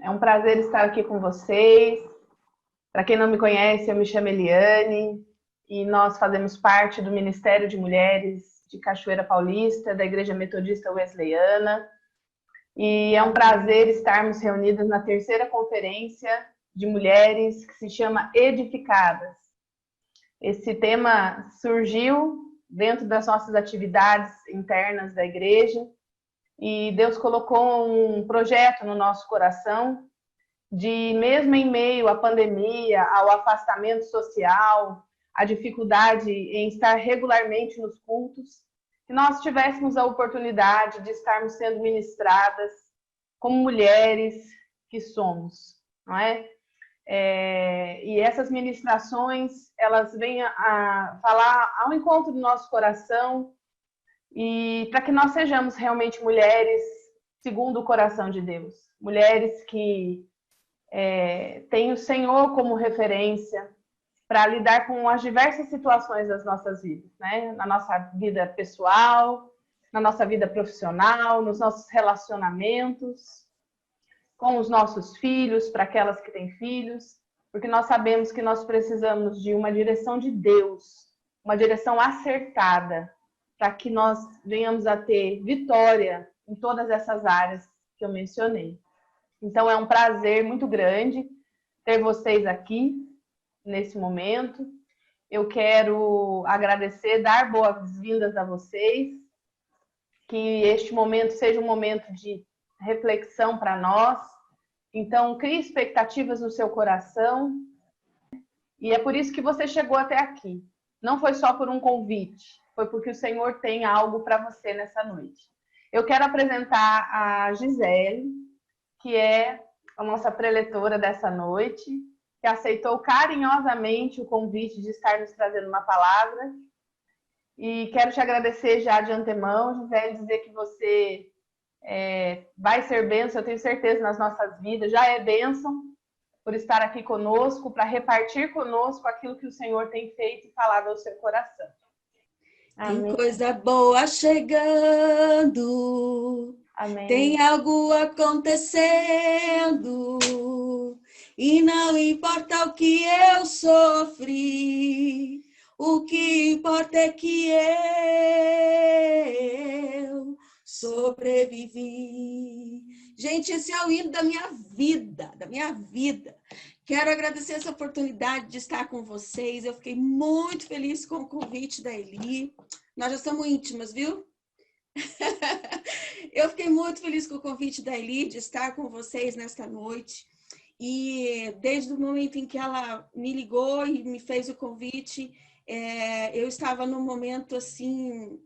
É um prazer estar aqui com vocês. Para quem não me conhece, eu me chamo Eliane e nós fazemos parte do Ministério de Mulheres de Cachoeira Paulista, da Igreja Metodista Wesleyana. E é um prazer estarmos reunidas na terceira conferência de mulheres que se chama Edificadas. Esse tema surgiu dentro das nossas atividades internas da igreja e Deus colocou um projeto no nosso coração de, mesmo em meio à pandemia, ao afastamento social, à dificuldade em estar regularmente nos cultos, que nós tivéssemos a oportunidade de estarmos sendo ministradas como mulheres que somos, não é? E essas ministrações, elas vêm a falar ao encontro do nosso coração e para que nós sejamos realmente mulheres segundo o coração de Deus, mulheres que têm o Senhor como referência para lidar com as diversas situações das nossas vidas, né? Na nossa vida pessoal, na nossa vida profissional, nos nossos relacionamentos, com os nossos filhos, para aquelas que têm filhos, porque nós sabemos que nós precisamos de uma direção de Deus, uma direção acertada, para que nós venhamos a ter vitória em todas essas áreas que eu mencionei. Então é um prazer muito grande ter vocês aqui nesse momento. Eu quero agradecer, dar boas-vindas a vocês, que este momento seja um momento de reflexão para nós. Então, crie expectativas no seu coração. E é por isso que você chegou até aqui. Não foi só por um convite, foi porque o Senhor tem algo para você nessa noite. Eu quero apresentar a Gisele, que é a nossa preletora dessa noite, que aceitou carinhosamente o convite de estar nos trazendo uma palavra. E quero te agradecer já de antemão, Gisele, dizer que você vai ser bênção, eu tenho certeza, nas nossas vidas, já é bênção por estar aqui conosco, para repartir conosco aquilo que o Senhor tem feito e falado ao seu coração. Amém. Tem coisa boa chegando, amém. Tem algo acontecendo, e não importa o que eu sofri, o que importa é que eu sobrevivi. Gente, esse é o hino da minha vida, Quero agradecer essa oportunidade de estar com vocês. Eu fiquei muito feliz com o convite da Eli. Nós já somos íntimas, viu? Eu fiquei muito feliz com o convite da Eli de estar com vocês nesta noite. E desde o momento em que ela me ligou e me fez o convite, eu estava num momento assim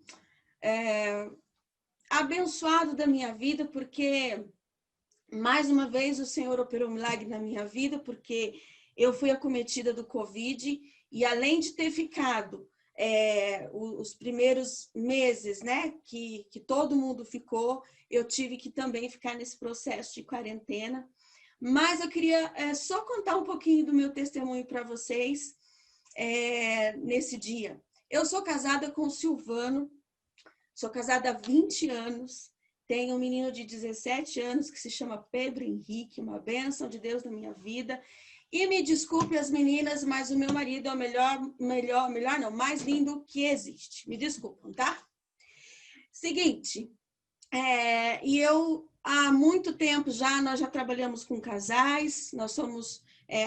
abençoado da minha vida, porque mais uma vez o Senhor operou um milagre na minha vida, porque eu fui acometida do Covid e além de ter ficado os primeiros meses, né, que todo mundo ficou, eu tive que também ficar nesse processo de quarentena. Mas eu queria só contar um pouquinho do meu testemunho para vocês nesse dia. Eu sou casada com o Silvano, sou casada há 20 anos, tenho um menino de 17 anos que se chama Pedro Henrique, uma bênção de Deus na minha vida. E me desculpe as meninas, mas o meu marido é o mais lindo que existe. Me desculpam, tá? Seguinte, e eu há muito tempo nós já trabalhamos com casais, nós somos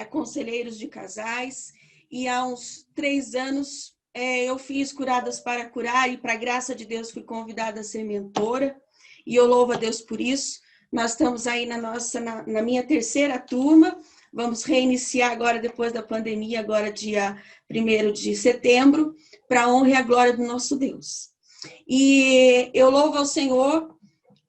conselheiros de casais, e há uns 3 anos eu fiz Curadas para Curar, e para a graça de Deus fui convidada a ser mentora, e eu louvo a Deus por isso. Nós estamos aí na minha terceira turma, vamos reiniciar agora depois da pandemia, agora dia 1º de setembro, para a honra e a glória do nosso Deus. E eu louvo ao Senhor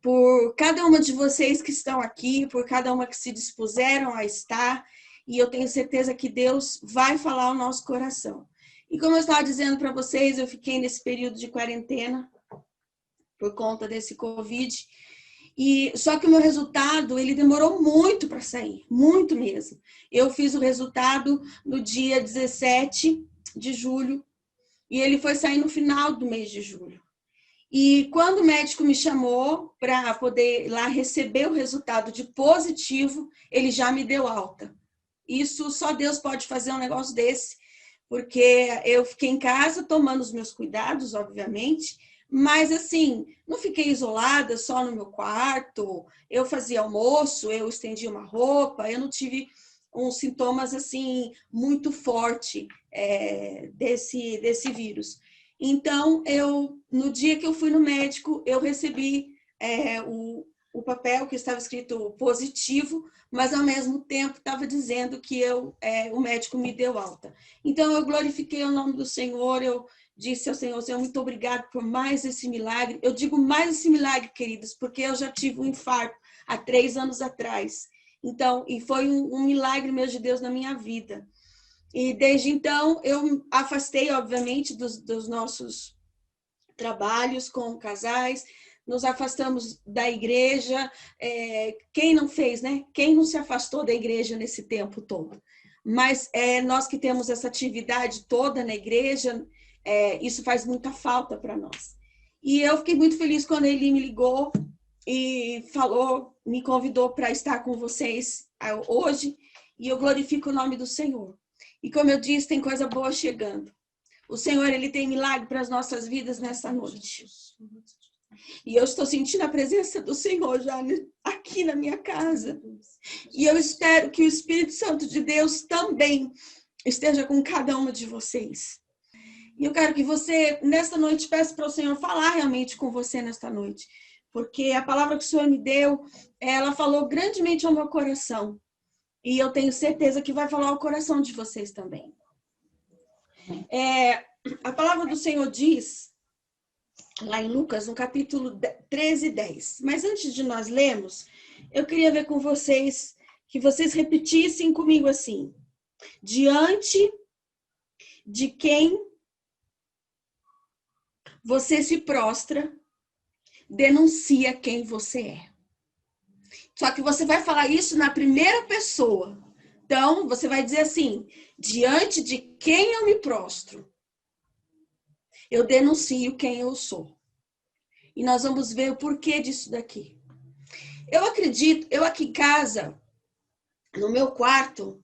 por cada uma de vocês que estão aqui, por cada uma que se dispuseram a estar, e eu tenho certeza que Deus vai falar ao nosso coração. E como eu estava dizendo para vocês, eu fiquei nesse período de quarentena por conta desse Covid, só que o meu resultado, ele demorou muito para sair, muito mesmo. Eu fiz o resultado no dia 17 de julho, e ele foi sair no final do mês de julho. E quando o médico me chamou para poder lá receber o resultado de positivo, ele já me deu alta. Isso só Deus pode fazer um negócio desse, porque eu fiquei em casa tomando os meus cuidados, obviamente, mas assim, não fiquei isolada só no meu quarto, eu fazia almoço, eu estendia uma roupa, eu não tive uns sintomas assim muito forte desse vírus. Então, no dia que eu fui no médico, eu recebi o papel que estava escrito positivo, mas ao mesmo tempo estava dizendo que o médico me deu alta. Então, eu glorifiquei o nome do Senhor, eu disse ao Senhor, Senhor, muito obrigado por mais esse milagre. Eu digo mais esse milagre, queridos, porque eu já tive um infarto há 3 anos atrás. Então, e foi um milagre mesmo de Deus na minha vida. E desde então, eu afastei, obviamente, dos nossos trabalhos com casais, nos afastamos da igreja. Quem não fez, né? Quem não se afastou da igreja nesse tempo todo? Mas nós que temos essa atividade toda na igreja, isso faz muita falta para nós. E eu fiquei muito feliz quando ele me ligou e falou, me convidou para estar com vocês hoje, e eu glorifico o nome do Senhor. E como eu disse, tem coisa boa chegando. O Senhor, Ele tem milagre para as nossas vidas nessa noite. E eu estou sentindo a presença do Senhor já aqui na minha casa. E eu espero que o Espírito Santo de Deus também esteja com cada uma de vocês. E eu quero que você, nesta noite, peça para o Senhor falar realmente com você nesta noite. Porque a palavra que o Senhor me deu, ela falou grandemente ao meu coração. E eu tenho certeza que vai falar ao coração de vocês também. A palavra do Senhor diz, lá em Lucas, no capítulo 13, 10. Mas antes de nós lermos, eu queria ver com vocês, que vocês repetissem comigo assim. Diante de quem você se prostra, denuncia quem você é. Só que você vai falar isso na primeira pessoa. Então, você vai dizer assim, diante de quem eu me prostro, eu denuncio quem eu sou. E nós vamos ver o porquê disso daqui. Eu acredito, eu aqui em casa, no meu quarto,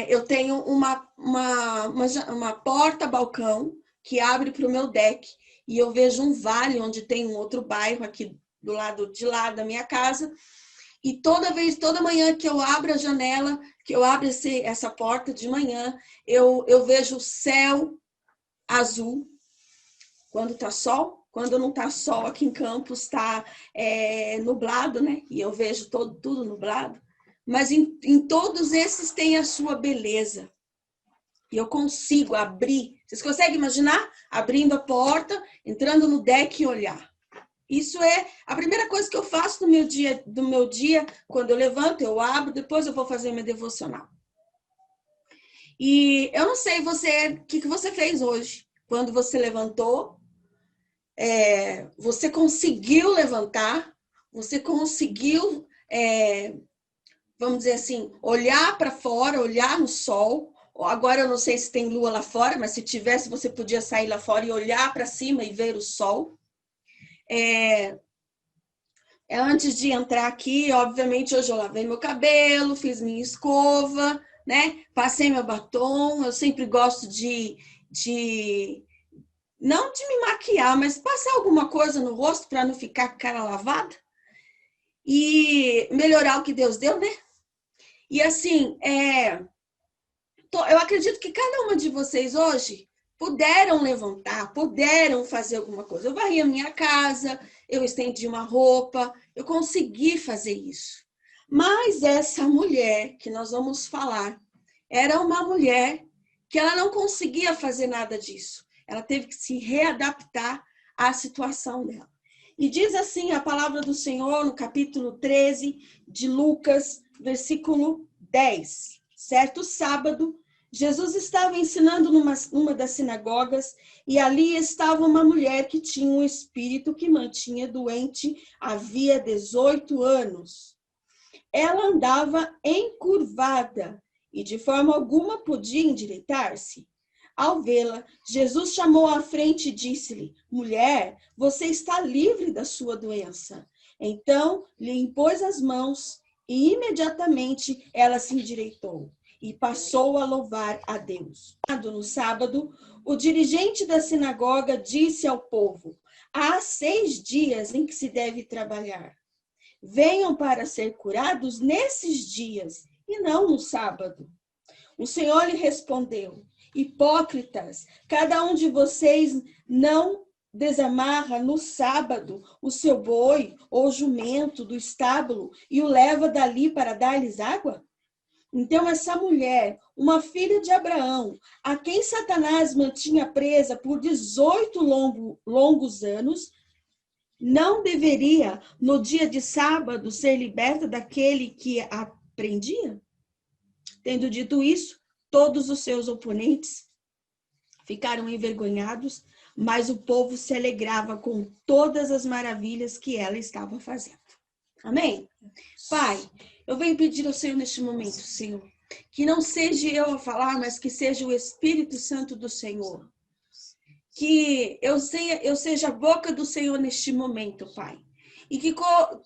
eu tenho uma porta-balcão que abre para o meu deck. E eu vejo um vale onde tem um outro bairro aqui do lado de lá da minha casa. E toda manhã que eu abro a janela, que eu abro essa porta de manhã, eu vejo o céu azul. Quando tá sol, quando não tá sol aqui em Campos, tá nublado, né? E eu vejo tudo nublado. Mas em todos esses tem a sua beleza. E eu consigo abrir. Vocês conseguem imaginar? Abrindo a porta, entrando no deck e olhar. Isso é a primeira coisa que eu faço do meu dia, quando eu levanto, eu abro, depois eu vou fazer minha devocional. E eu não sei o que você fez hoje. Quando você levantou, você conseguiu levantar, você conseguiu, vamos dizer assim, olhar para fora, olhar no sol. Agora eu não sei se tem lua lá fora, mas se tivesse, você podia sair lá fora e olhar para cima e ver o sol. Antes de entrar aqui, obviamente, hoje eu lavei meu cabelo, fiz minha escova, né? Passei meu batom. Eu sempre gosto não de me maquiar, mas passar alguma coisa no rosto para não ficar com a cara lavada. E melhorar o que Deus deu, né? E assim, eu acredito que cada uma de vocês hoje puderam levantar, puderam fazer alguma coisa. Eu varri a minha casa, eu estendi uma roupa, eu consegui fazer isso. Mas essa mulher que nós vamos falar, era uma mulher que ela não conseguia fazer nada disso. Ela teve que se readaptar à situação dela. E diz assim a palavra do Senhor no capítulo 13 de Lucas, versículo 10. Certo sábado, Jesus estava ensinando numa das sinagogas e ali estava uma mulher que tinha um espírito que mantinha doente havia 18 anos. Ela andava encurvada e de forma alguma podia endireitar-se. Ao vê-la, Jesus chamou à frente e disse-lhe: Mulher, você está livre da sua doença. Então lhe impôs as mãos e imediatamente ela se endireitou e passou a louvar a Deus. No sábado, o dirigente da sinagoga disse ao povo: Há 6 dias em que se deve trabalhar. Venham para ser curados nesses dias e não no sábado. O Senhor lhe respondeu: Hipócritas, cada um de vocês não desamarra no sábado o seu boi ou jumento do estábulo e o leva dali para dar-lhes água? Então essa mulher, uma filha de Abraão, a quem Satanás mantinha presa por 18 longos anos, não deveria, no dia de sábado, ser liberta daquele que a prendia? Tendo dito isso, todos os seus oponentes ficaram envergonhados, mas o povo se alegrava com todas as maravilhas que ela estava fazendo. Amém? Pai, eu venho pedir ao Senhor neste momento, Senhor, que não seja eu a falar, mas que seja o Espírito Santo do Senhor. Que eu seja a boca do Senhor neste momento, Pai. E que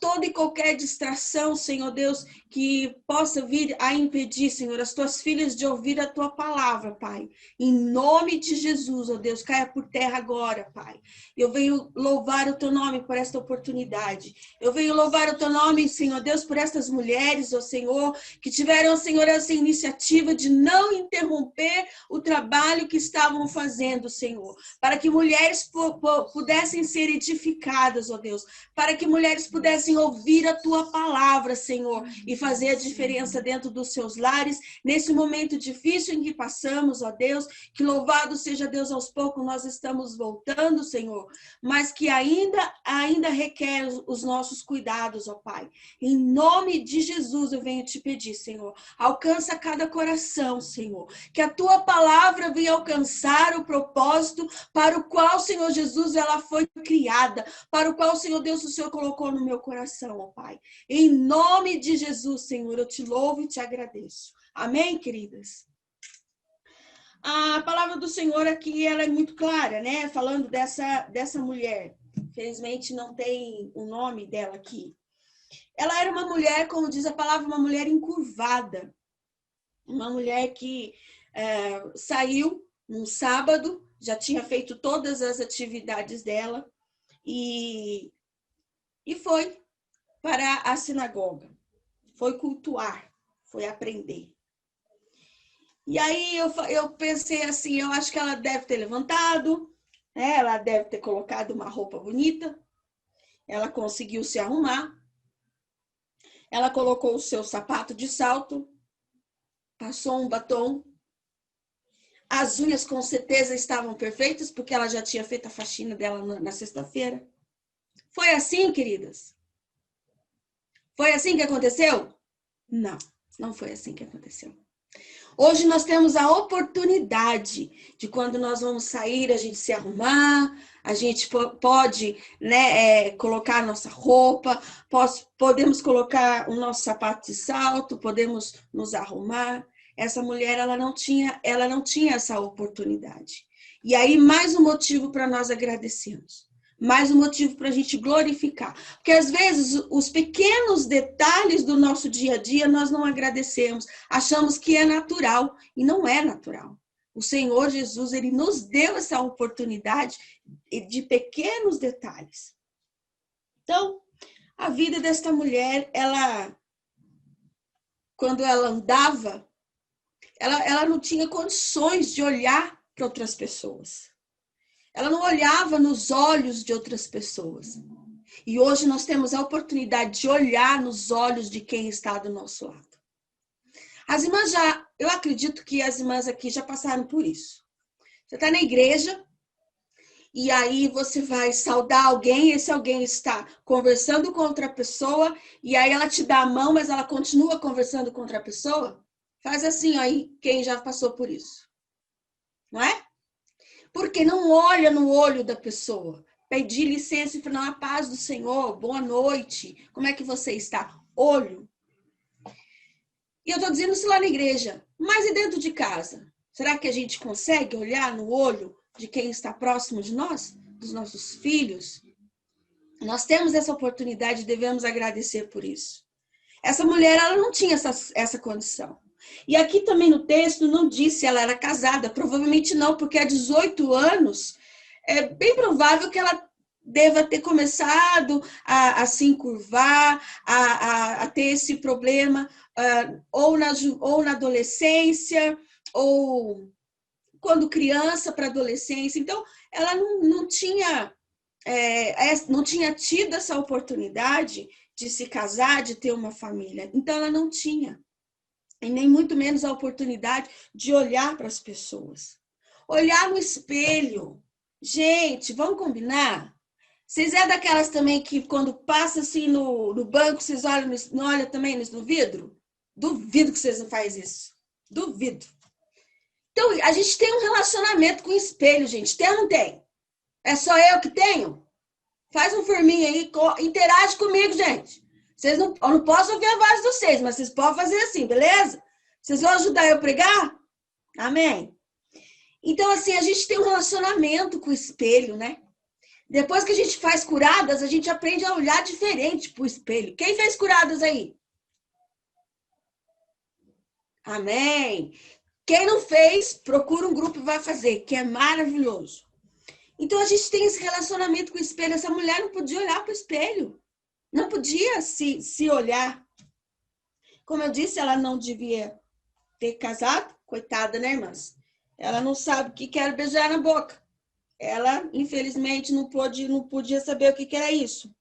toda e qualquer distração, Senhor Deus, que possa vir a impedir, Senhor, as tuas filhas de ouvir a tua palavra, Pai. Em nome de Jesus, ó Deus, caia por terra agora, Pai. Eu venho louvar o teu nome por esta oportunidade. Eu venho louvar o teu nome, Senhor Deus, por estas mulheres, ó Senhor, que tiveram, Senhor, essa iniciativa de não interromper o trabalho que estavam fazendo, Senhor. Para que mulheres pudessem ser edificadas, ó Deus. Para que mulheres pudessem ouvir a tua palavra, Senhor, e fazer a diferença dentro dos seus lares, nesse momento difícil em que passamos, ó Deus, que louvado seja Deus, aos poucos nós estamos voltando, Senhor, mas que ainda requer os nossos cuidados, ó Pai. Em nome de Jesus eu venho te pedir, Senhor, alcança cada coração, Senhor, que a tua palavra venha alcançar o propósito para o qual, Senhor Jesus, ela foi criada, para o qual, Senhor Deus, o Senhor colocou no meu coração, ó Pai. Em nome de Jesus, Senhor, eu te louvo e te agradeço. Amém, queridas? A palavra do Senhor aqui, ela é muito clara, né? Falando dessa mulher. Infelizmente, não tem o nome dela aqui. Ela era uma mulher, como diz a palavra, uma mulher encurvada. Uma mulher que saiu num sábado, já tinha feito todas as atividades dela e foi para a sinagoga, foi cultuar, foi aprender. E aí eu pensei assim, eu acho que ela deve ter levantado, né? Ela deve ter colocado uma roupa bonita, ela conseguiu se arrumar, ela colocou o seu sapato de salto, passou um batom, as unhas com certeza estavam perfeitas, porque ela já tinha feito a faxina dela na sexta-feira. Foi assim, queridas? Foi assim que aconteceu? Não, não foi assim que aconteceu. Hoje nós temos a oportunidade de, quando nós vamos sair, a gente se arrumar, a gente pode, né, colocar a nossa roupa, podemos colocar o nosso sapato de salto, podemos nos arrumar. Essa mulher, ela não tinha essa oportunidade. E aí, mais um motivo para nós agradecermos. Mais um motivo para a gente glorificar. Porque, às vezes, os pequenos detalhes do nosso dia a dia, nós não agradecemos. Achamos que é natural. E não é natural. O Senhor Jesus, Ele nos deu essa oportunidade de pequenos detalhes. Então, a vida desta mulher, quando ela andava, ela não tinha condições de olhar para outras pessoas. Ela não olhava nos olhos de outras pessoas. E hoje nós temos a oportunidade de olhar nos olhos de quem está do nosso lado. As irmãs eu acredito que as irmãs aqui já passaram por isso. Você está na igreja e aí você vai saudar alguém, esse alguém está conversando com outra pessoa e aí ela te dá a mão, mas ela continua conversando com outra pessoa. Faz assim aí, quem já passou por isso. Não é? Porque não olha no olho da pessoa. Pedir licença e falar, a paz do Senhor, boa noite, como é que você está? Olho. E eu estou dizendo isso lá na igreja, mas e dentro de casa? Será que a gente consegue olhar no olho de quem está próximo de nós, dos nossos filhos? Nós temos essa oportunidade e devemos agradecer por isso. Essa mulher, ela não tinha essa condição. E aqui também no texto não diz se ela era casada, provavelmente não, porque há 18 anos é bem provável que ela deva ter começado a se encurvar, a ter esse problema, ou na adolescência, ou quando criança para adolescência. Então, ela não tinha tido essa oportunidade de se casar, de ter uma família. Então, ela não tinha. E nem muito menos a oportunidade de olhar para as pessoas. Olhar no espelho. Gente, vamos combinar? Vocês é daquelas também que quando passa assim no banco, vocês não olham também no vidro? Duvido que vocês não fazem isso. Duvido. Então, a gente tem um relacionamento com o espelho, gente. Tem ou não tem? É só eu que tenho? Faz um forminho aí, interage comigo, gente. Eu não posso ouvir a voz de vocês, mas vocês podem fazer assim, beleza? Vocês vão ajudar eu a pregar? Amém? Então, assim, a gente tem um relacionamento com o espelho, né? Depois que a gente faz curadas, a gente aprende a olhar diferente pro espelho. Quem fez curadas aí? Amém? Quem não fez, procura um grupo e vai fazer, que é maravilhoso. Então, a gente tem esse relacionamento com o espelho. Essa mulher não podia olhar para o espelho. Não podia se olhar. Como eu disse, ela não devia ter casado. Coitada, né, irmãs? Ela não sabe o que era beijar na boca. Ela, infelizmente, não podia saber o que era isso.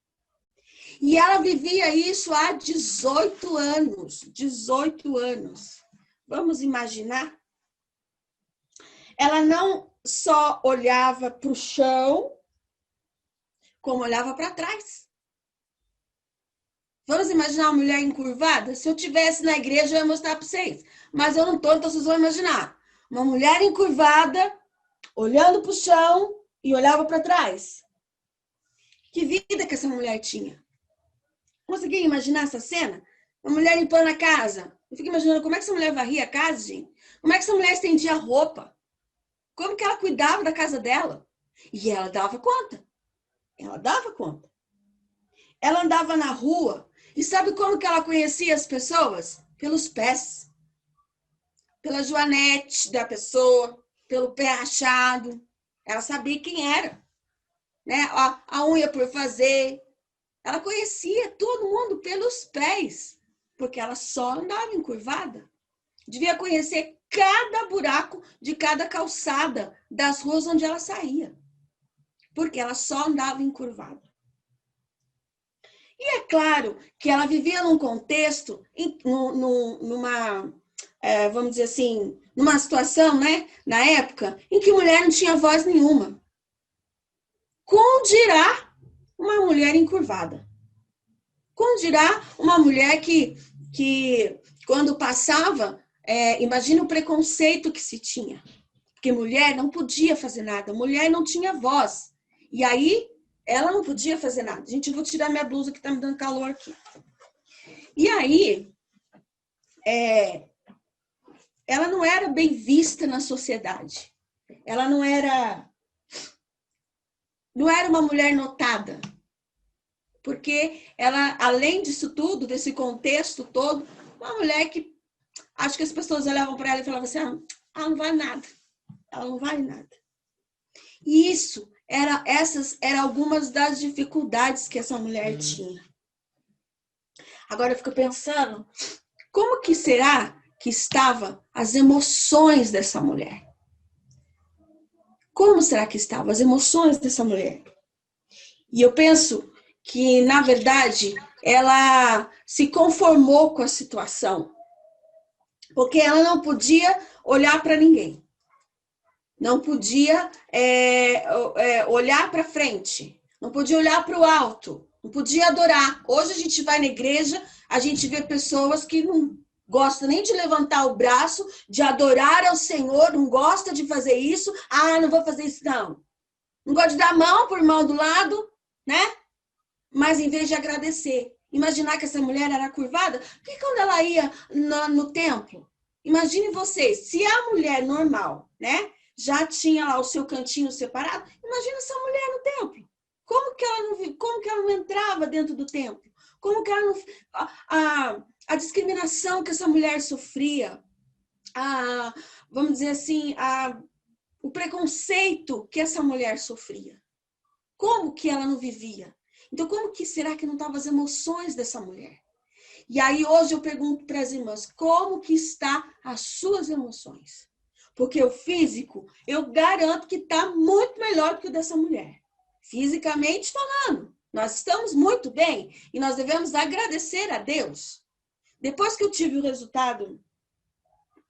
E ela vivia isso há 18 anos. 18 anos. Vamos imaginar? Ela não só olhava para o chão, como olhava para trás. Vamos imaginar uma mulher encurvada? Se eu estivesse na igreja, eu ia mostrar para vocês. Mas eu não estou, então vocês vão imaginar. Uma mulher encurvada, olhando para o chão e olhava para trás. Que vida que essa mulher tinha. Conseguia imaginar essa cena? Uma mulher limpando a casa. Eu fico imaginando como é que essa mulher varria a casa, gente. Como é que essa mulher estendia a roupa. Como que ela cuidava da casa dela. E ela dava conta. Ela dava conta. Ela andava na rua. E sabe como que ela conhecia as pessoas? Pelos pés. Pela joanete da pessoa. Pelo pé rachado. Ela sabia quem era. Né? A unha por fazer. Ela conhecia todo mundo pelos pés. Porque ela só andava encurvada. Devia conhecer cada buraco de cada calçada das ruas onde ela saía. Porque ela só andava encurvada. E é claro que ela vivia num contexto, numa, vamos dizer assim, numa situação, né, na época, em que mulher não tinha voz nenhuma. Como dirá uma mulher encurvada? Como dirá uma mulher que quando passava, imagina o preconceito que se tinha. Porque mulher não podia fazer nada, mulher não tinha voz. E aí, ela não podia fazer nada. Gente, eu vou tirar minha blusa que tá me dando calor aqui. E aí, ela não era bem vista na sociedade. Ela não era uma mulher notada. Porque ela, além disso tudo, desse contexto todo, uma mulher que acho que as pessoas olhavam para ela e falavam assim, ela não vale nada. Ela não vale nada. E essas eram algumas das dificuldades que essa mulher tinha. Agora eu fico pensando, como que será que estavam as emoções dessa mulher? Como será que estavam as emoções dessa mulher? E eu penso que, na verdade, ela se conformou com a situação. Porque ela não podia olhar para ninguém. Não podia olhar para frente, não podia olhar para o alto, não podia adorar. Hoje a gente vai na igreja, a gente vê pessoas que não gostam nem de levantar o braço, de adorar ao Senhor, não gosta de fazer isso. Não vou fazer isso não. Não gosta de dar a mão para o irmão do lado, né? Mas em vez de agradecer, imaginar que essa mulher era curvada, porque quando ela ia no templo, Imagine você, se a mulher normal, né, já tinha lá o seu cantinho separado, imagina essa mulher no templo. Como que ela não entrava dentro do templo? Como que ela não... A discriminação que essa mulher sofria, vamos dizer assim, o preconceito que essa mulher sofria. Como que ela não vivia? Então, como que será que não estavam as emoções dessa mulher? E aí, hoje eu pergunto para as irmãs, como que está as suas emoções? Porque o físico, eu garanto que está muito melhor do que o dessa mulher. Fisicamente falando, nós estamos muito bem e nós devemos agradecer a Deus. Depois que eu tive o resultado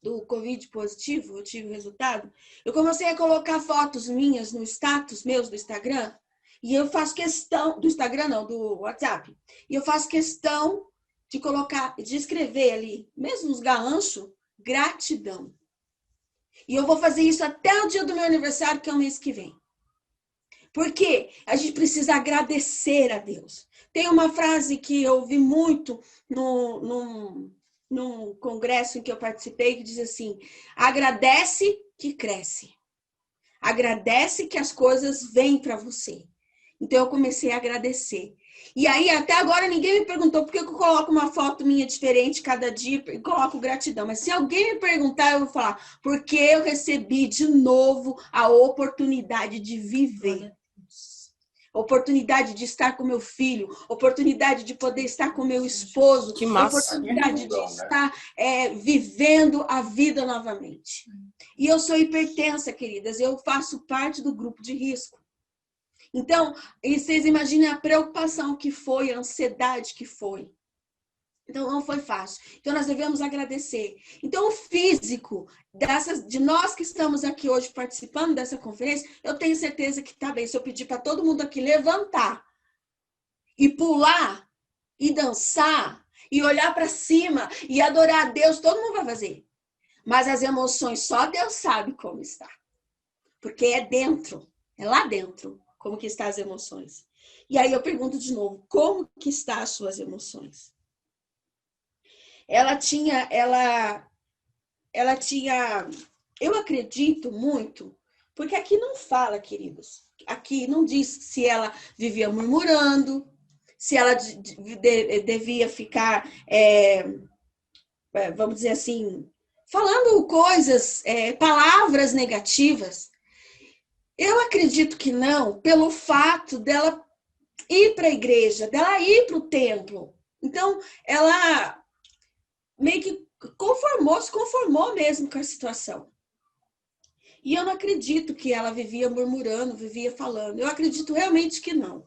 do Covid positivo, eu tive o resultado, eu comecei a colocar fotos minhas no status meus do Instagram, e eu faço questão, do Instagram não, do WhatsApp, e eu faço questão de colocar, de escrever ali, mesmo nos garranchos, gratidão. E eu vou fazer isso até o dia do meu aniversário, que é o mês que vem. Porque a gente precisa agradecer a Deus. Tem uma frase que eu ouvi muito num congresso em que eu participei, que diz assim: agradece que cresce. Agradece que as coisas vêm para você. Então eu comecei a agradecer. E aí, até agora, ninguém me perguntou por que eu coloco uma foto minha diferente cada dia e coloco gratidão. Mas se alguém me perguntar, eu vou falar, porque eu recebi de novo a oportunidade de viver. Oportunidade de estar com meu filho, oportunidade de poder estar com meu esposo, Que massa. oportunidade de estar vivendo a vida novamente. E eu sou hipertensa, queridas, eu faço parte do grupo de risco. Então, vocês imaginem a preocupação que foi, a ansiedade que foi. Então, não foi fácil. Então, nós devemos agradecer. Então, o físico de nós que estamos aqui hoje participando dessa conferência, eu tenho certeza que está bem. Se eu pedir para todo mundo aqui levantar e pular e dançar e olhar para cima e adorar a Deus, todo mundo vai fazer. Mas as emoções, só Deus sabe como está. Porque é dentro, é lá dentro, como que estão as emoções. E aí eu pergunto de novo, como que estão as suas emoções? Ela tinha, eu acredito muito, porque aqui não fala, queridos, aqui não diz se ela vivia murmurando, se ela devia ficar, vamos dizer assim, falando coisas, palavras negativas. Eu acredito que não, pelo fato dela ir para a igreja, dela ir para o templo. Então, ela meio que se conformou mesmo com a situação. E eu não acredito que ela vivia murmurando, vivia falando. Eu acredito realmente que não.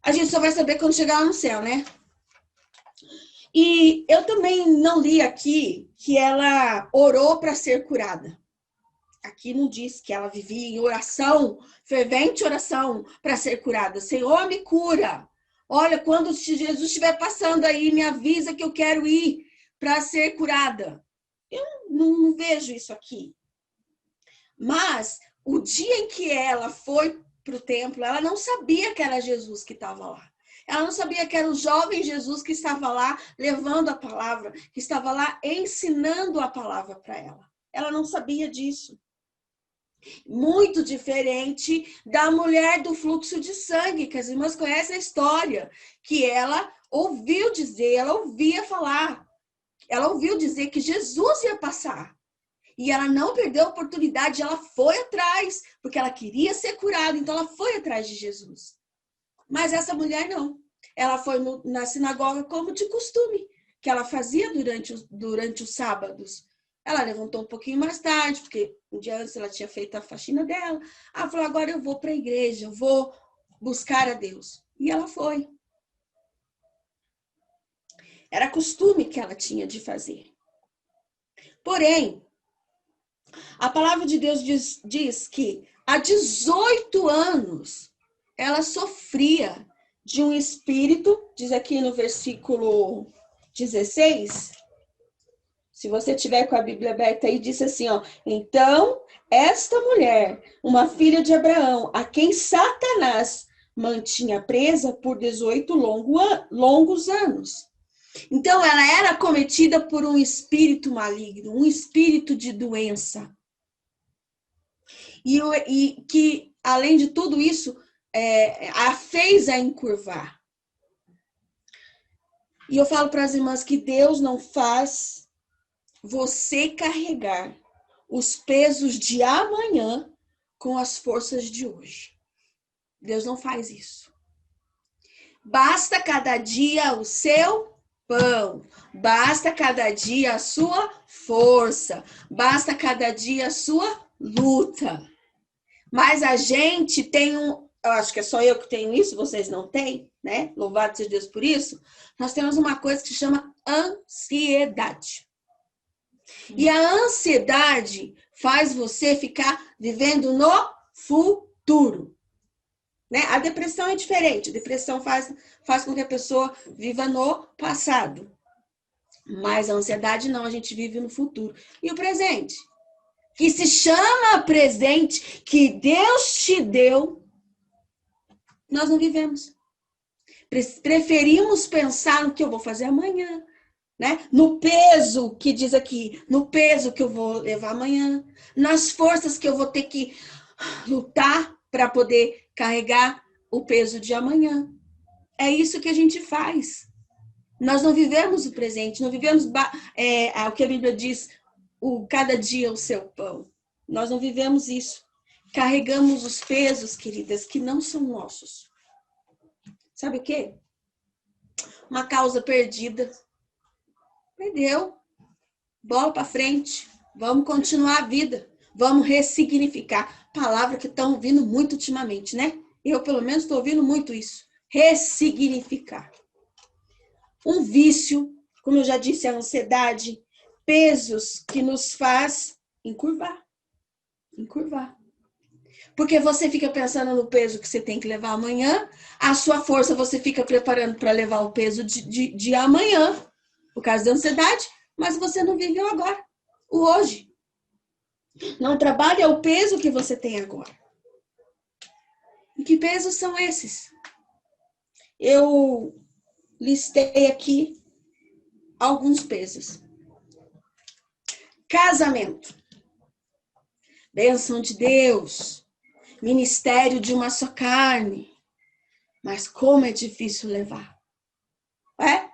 A gente só vai saber quando chegar lá no céu, né? E eu também não li aqui que ela orou para ser curada. Aqui não diz que ela vivia em oração, fervente oração, para ser curada. Senhor, me cura. Olha, quando Jesus estiver passando aí, me avisa que eu quero ir para ser curada. Eu não vejo isso aqui. Mas o dia em que ela foi para o templo, ela não sabia que era Jesus que estava lá. Ela não sabia que era o jovem Jesus que estava lá levando a palavra, que estava lá ensinando a palavra para ela. Ela não sabia disso. Muito diferente da mulher do fluxo de sangue, que as irmãs conhecem a história, que ela ouviu dizer, ela ouvia falar. Ela ouviu dizer que Jesus ia passar. E ela não perdeu a oportunidade, ela foi atrás, porque ela queria ser curada, então ela foi atrás de Jesus. Mas essa mulher não. Ela foi na sinagoga como de costume, que ela fazia durante os sábados. Ela levantou um pouquinho mais tarde, porque um dia antes ela tinha feito a faxina dela. Ela falou, agora eu vou para a igreja, eu vou buscar a Deus. E ela foi. Era costume que ela tinha de fazer. Porém, a palavra de Deus diz que há 18 anos ela sofria de um espírito, diz aqui no versículo 16, se você tiver com a Bíblia aberta aí, diz assim, ó, então esta mulher, uma filha de Abraão, a quem Satanás mantinha presa por 18 longos anos, Então, ela era acometida por um espírito maligno, um espírito de doença. E que, além de tudo isso, a fez a encurvar. E eu falo para as irmãs que Deus não faz você carregar os pesos de amanhã com as forças de hoje. Deus não faz isso. Basta cada dia o seu pão. Basta cada dia a sua força. Basta cada dia a sua luta. Mas a gente tem eu acho que é só eu que tenho isso, vocês não têm, né? Louvado seja Deus por isso. Nós temos uma coisa que se chama ansiedade. E a ansiedade faz você ficar vivendo no futuro. Né? A depressão é diferente. A depressão faz com que a pessoa viva no passado. Mas a ansiedade não, a gente vive no futuro. E o presente? Que se chama presente, que Deus te deu, nós não vivemos. Preferimos pensar no que eu vou fazer amanhã, né? No peso, que diz aqui, no peso que eu vou levar amanhã, nas forças que eu vou ter que lutar para poder carregar o peso de amanhã. É isso que a gente faz. Nós não vivemos o presente, não vivemos o que a Bíblia diz, cada dia o seu pão. Nós não vivemos isso. Carregamos os pesos, queridas, que não são nossos. Sabe o quê? Uma causa perdida. Perdeu. Bola para frente. Vamos continuar a vida. Vamos ressignificar. Palavra que estão ouvindo muito ultimamente, né? Eu, pelo menos, estou ouvindo muito isso. Ressignificar. Um vício, como eu já disse, a ansiedade, pesos que nos faz encurvar. Encurvar. Porque você fica pensando no peso que você tem que levar amanhã, a sua força você fica preparando para levar o peso de amanhã, por causa da ansiedade, mas você não vive o agora, o hoje. Não trabalha o peso que você tem agora. E que pesos são esses? Eu listei aqui alguns pesos. Casamento. Bênção de Deus. Ministério de uma só carne. Mas como é difícil levar.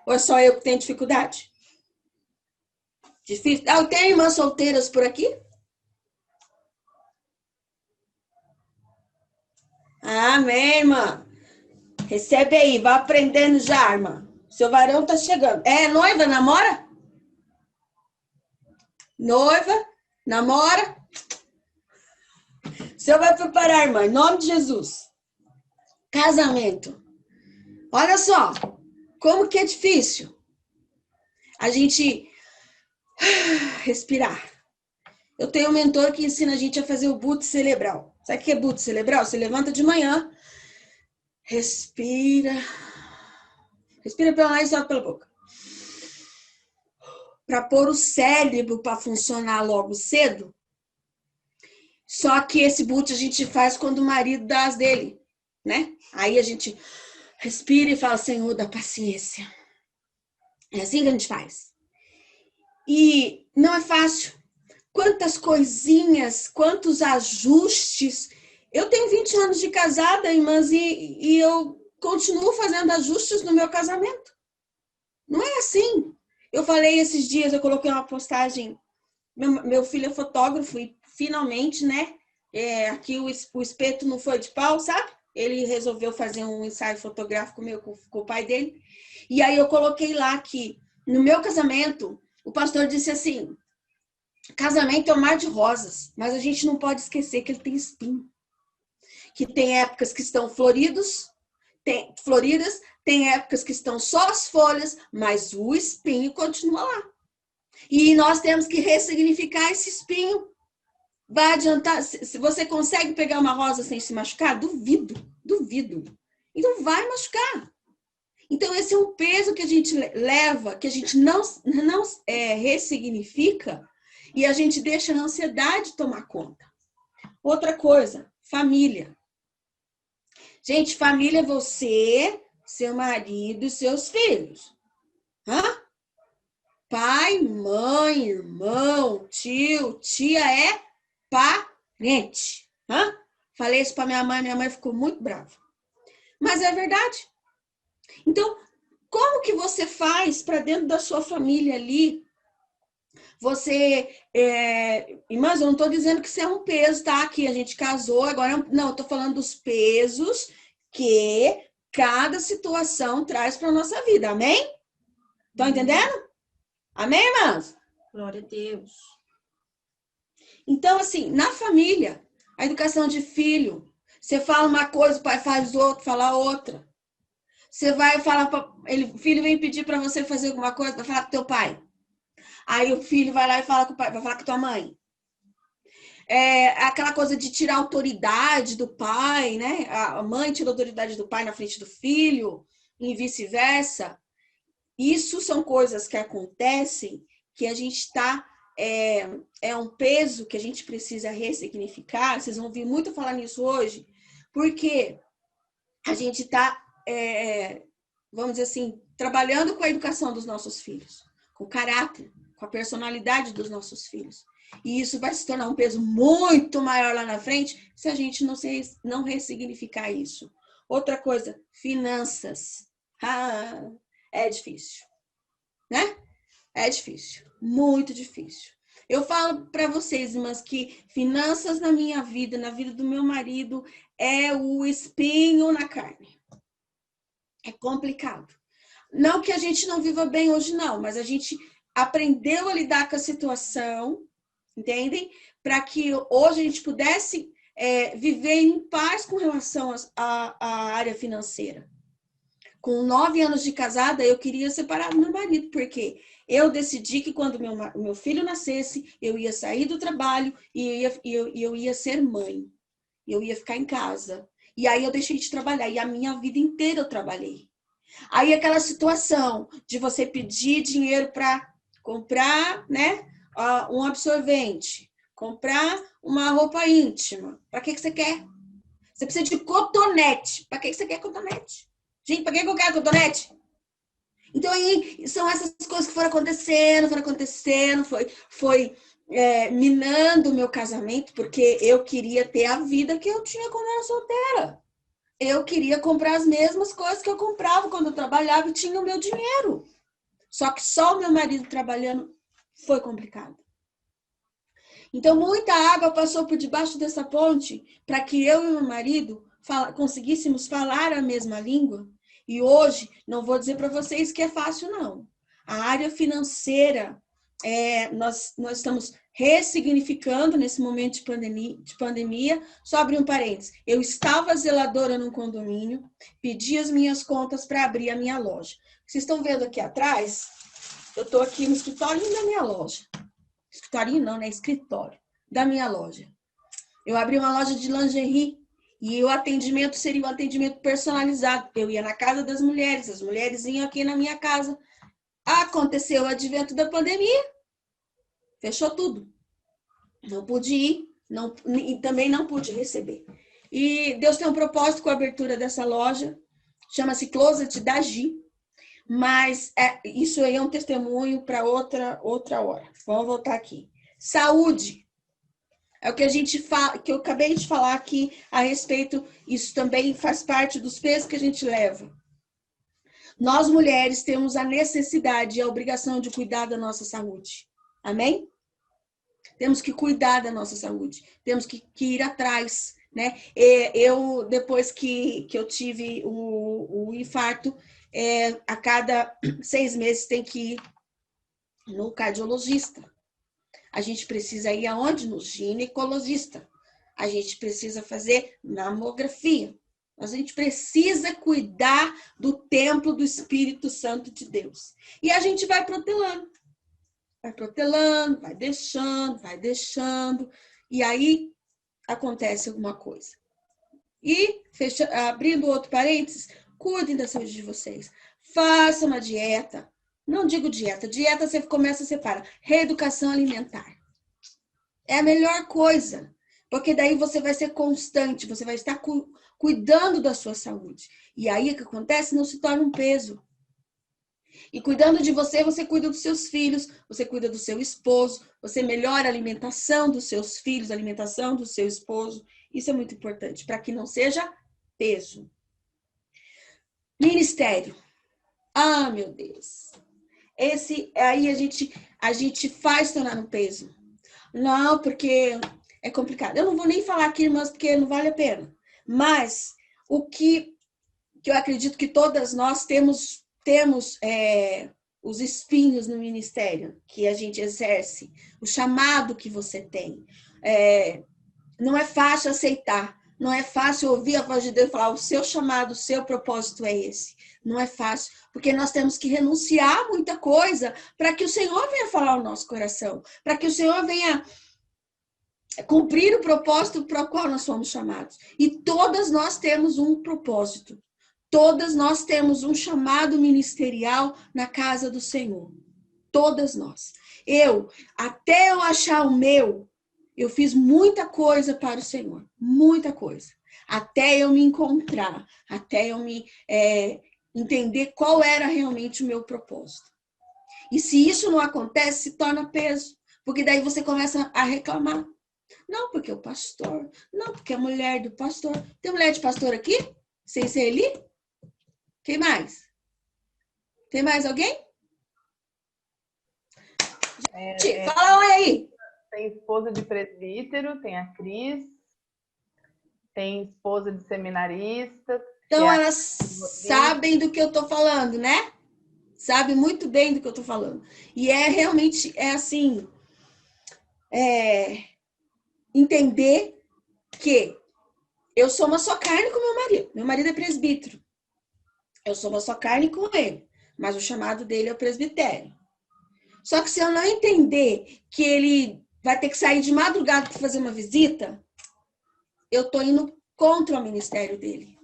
Ou é só eu que tenho dificuldade? Difícil. Eu tenho irmãs solteiras por aqui? Amém, irmã. Recebe aí, vá aprendendo já, irmã. Seu varão tá chegando. É noiva, namora? Noiva, namora? O senhor vai preparar, irmã, em nome de Jesus. Casamento. Olha só, como que é difícil a gente respirar. Eu tenho um mentor que ensina a gente a fazer o boot cerebral. Sabe o que é boot cerebral? Você levanta de manhã, respira. Respira pelo nariz e solta pela boca. Para pôr o cérebro para funcionar logo cedo. Só que esse boot a gente faz quando o marido dá as dele, né? Aí a gente respira e fala, Senhor, dá paciência. É assim que a gente faz. E não é fácil. Quantas coisinhas, quantos ajustes. Eu tenho 20 anos de casada, irmãs, e eu continuo fazendo ajustes no meu casamento. Não é assim. Eu falei esses dias, eu coloquei uma postagem. Meu filho é fotógrafo e finalmente, né? Aqui o espeto não foi de pau, sabe? Ele resolveu fazer um ensaio fotográfico meu com o pai dele. E aí eu coloquei lá que no meu casamento, o pastor disse assim, casamento é um mar de rosas, mas a gente não pode esquecer que ele tem espinho. Que tem épocas que estão floridas, tem épocas que estão só as folhas, mas o espinho continua lá. E nós temos que ressignificar esse espinho. Vai adiantar? Se você consegue pegar uma rosa sem se machucar? Duvido. Então vai machucar. Então esse é um peso que a gente leva, que a gente não ressignifica e a gente deixa a ansiedade tomar conta. Outra coisa, família. Gente, família é você, seu marido e seus filhos. Hã? Pai, mãe, irmão, tio, tia é parente. Hã? Falei isso para minha mãe ficou muito brava. Mas é verdade. Então, como que você faz para dentro da sua família ali? Você, irmãs, eu não estou dizendo que isso é um peso, tá? Que a gente casou, agora não, eu estou falando dos pesos que cada situação traz para nossa vida, amém? Estão entendendo? Amém, irmãs? Glória a Deus. Então, assim, na família, a educação de filho, você fala uma coisa, o pai faz outra, fala outra. Você vai falar, o filho vem pedir para você fazer alguma coisa, vai falar com teu pai. Aí o filho vai lá e fala com o pai, vai falar com tua mãe. Aquela coisa de tirar a autoridade do pai, né? A mãe tira a autoridade do pai na frente do filho e vice-versa. Isso são coisas que acontecem que a gente está... É um peso que a gente precisa ressignificar. Vocês vão ouvir muito falar nisso hoje, porque a gente está, vamos dizer assim, trabalhando com a educação dos nossos filhos, com o caráter, com a personalidade dos nossos filhos. E isso vai se tornar um peso muito maior lá na frente se a gente não ressignificar isso. Outra coisa, finanças. É difícil, né? É difícil, muito difícil. Eu falo para vocês, irmãs, que finanças na minha vida, na vida do meu marido, é o espinho na carne. É complicado. Não que a gente não viva bem hoje, não, mas a gente aprendeu a lidar com a situação, entendem? Para que hoje a gente pudesse viver em paz com relação à área financeira. Com 9 anos de casada, eu queria separar do meu marido, porque eu decidi que quando meu filho nascesse, eu ia sair do trabalho e eu ia ser mãe. Eu ia ficar em casa. E aí eu deixei de trabalhar. E a minha vida inteira eu trabalhei. Aí aquela situação de você pedir dinheiro para comprar, né, um absorvente, comprar uma roupa íntima. Para que você quer? Você precisa de cotonete. Para que você quer cotonete? Gente, para que eu quero cotonete? Então, aí, são essas coisas que foram acontecendo, foi minando o meu casamento, porque eu queria ter a vida que eu tinha quando eu era solteira. Eu queria comprar as mesmas coisas que eu comprava quando eu trabalhava e tinha o meu dinheiro. Só que só o meu marido trabalhando foi complicado. Então, muita água passou por debaixo dessa ponte para que eu e meu marido conseguíssemos falar a mesma língua. E hoje, não vou dizer para vocês que é fácil, não. A área financeira, nós estamos ressignificando nesse momento de pandemia. Só abrir um parênteses. Eu estava zeladora num condomínio, pedi as minhas contas para abrir a minha loja. Vocês estão vendo aqui atrás? Eu estou aqui no escritório da minha loja. Escritório não, né? Escritório da minha loja. Eu abri uma loja de lingerie. E o atendimento seria um atendimento personalizado. Eu ia na casa das mulheres, as mulheres iam aqui na minha casa. Aconteceu o advento da pandemia, fechou tudo. Não pude ir, e também não pude receber. E Deus tem um propósito com a abertura dessa loja, chama-se Closet da Gi, mas isso aí é um testemunho para outra hora. Vamos voltar aqui. Saúde. É o que a gente fala, que eu acabei de falar aqui a respeito, isso também faz parte dos pesos que a gente leva. Nós, mulheres, temos a necessidade e a obrigação de cuidar da nossa saúde. Amém? Temos que cuidar da nossa saúde. Temos que ir atrás, né? Eu, depois que eu tive o infarto, a cada 6 meses tem que ir no cardiologista. A gente precisa ir aonde? No ginecologista. A gente precisa fazer mamografia. A gente precisa cuidar do templo do Espírito Santo de Deus. E a gente vai protelando. Vai protelando, vai deixando. E aí acontece alguma coisa. E, abrindo outro parênteses, cuidem da saúde de vocês. Façam uma dieta. Não digo dieta. Dieta você começa a separar. Reeducação alimentar. É a melhor coisa. Porque daí você vai ser constante. Você vai estar cuidando da sua saúde. E aí o que acontece? Não se torna um peso. E cuidando de você, você cuida dos seus filhos, você cuida do seu esposo, você melhora a alimentação dos seus filhos, a alimentação do seu esposo. Isso é muito importante, para que não seja peso. Ministério. Ah, meu Deus. Esse aí a gente faz tornar um peso. Não, porque é complicado. Eu não vou nem falar aqui, irmãs, porque não vale a pena. Mas o que eu acredito que todas nós temos os espinhos no ministério que a gente exerce, o chamado que você tem. Não é fácil aceitar, não é fácil ouvir a voz de Deus e falar: o seu chamado, o seu propósito é esse. Não é fácil, porque nós temos que renunciar a muita coisa para que o Senhor venha falar ao nosso coração, para que o Senhor venha cumprir o propósito para o qual nós fomos chamados. E todas nós temos um propósito. Todas nós temos um chamado ministerial na casa do Senhor. Todas nós. Até eu achar o meu, eu fiz muita coisa para o Senhor. Muita coisa. Até eu me encontrar. Até eu me entender qual era realmente o meu propósito. E se isso não acontece, se torna peso. Porque daí você começa a reclamar. Não, porque o pastor. Não, porque a mulher do pastor. Tem mulher de pastor aqui? Sem ser ele? Quem mais? Tem mais alguém? Fala oi aí. Tem esposa de presbítero, tem a Cris, tem esposa de seminarista. Então elas sabem do que eu tô falando, né? Sabem muito bem do que eu tô falando. E realmente assim, entender que eu sou uma só carne com meu marido. Meu marido é presbítero. Eu sou uma só carne com ele. Mas o chamado dele é o presbitério. Só que se eu não entender que ele vai ter que sair de madrugada para fazer uma visita, eu estou indo contra o ministério dele.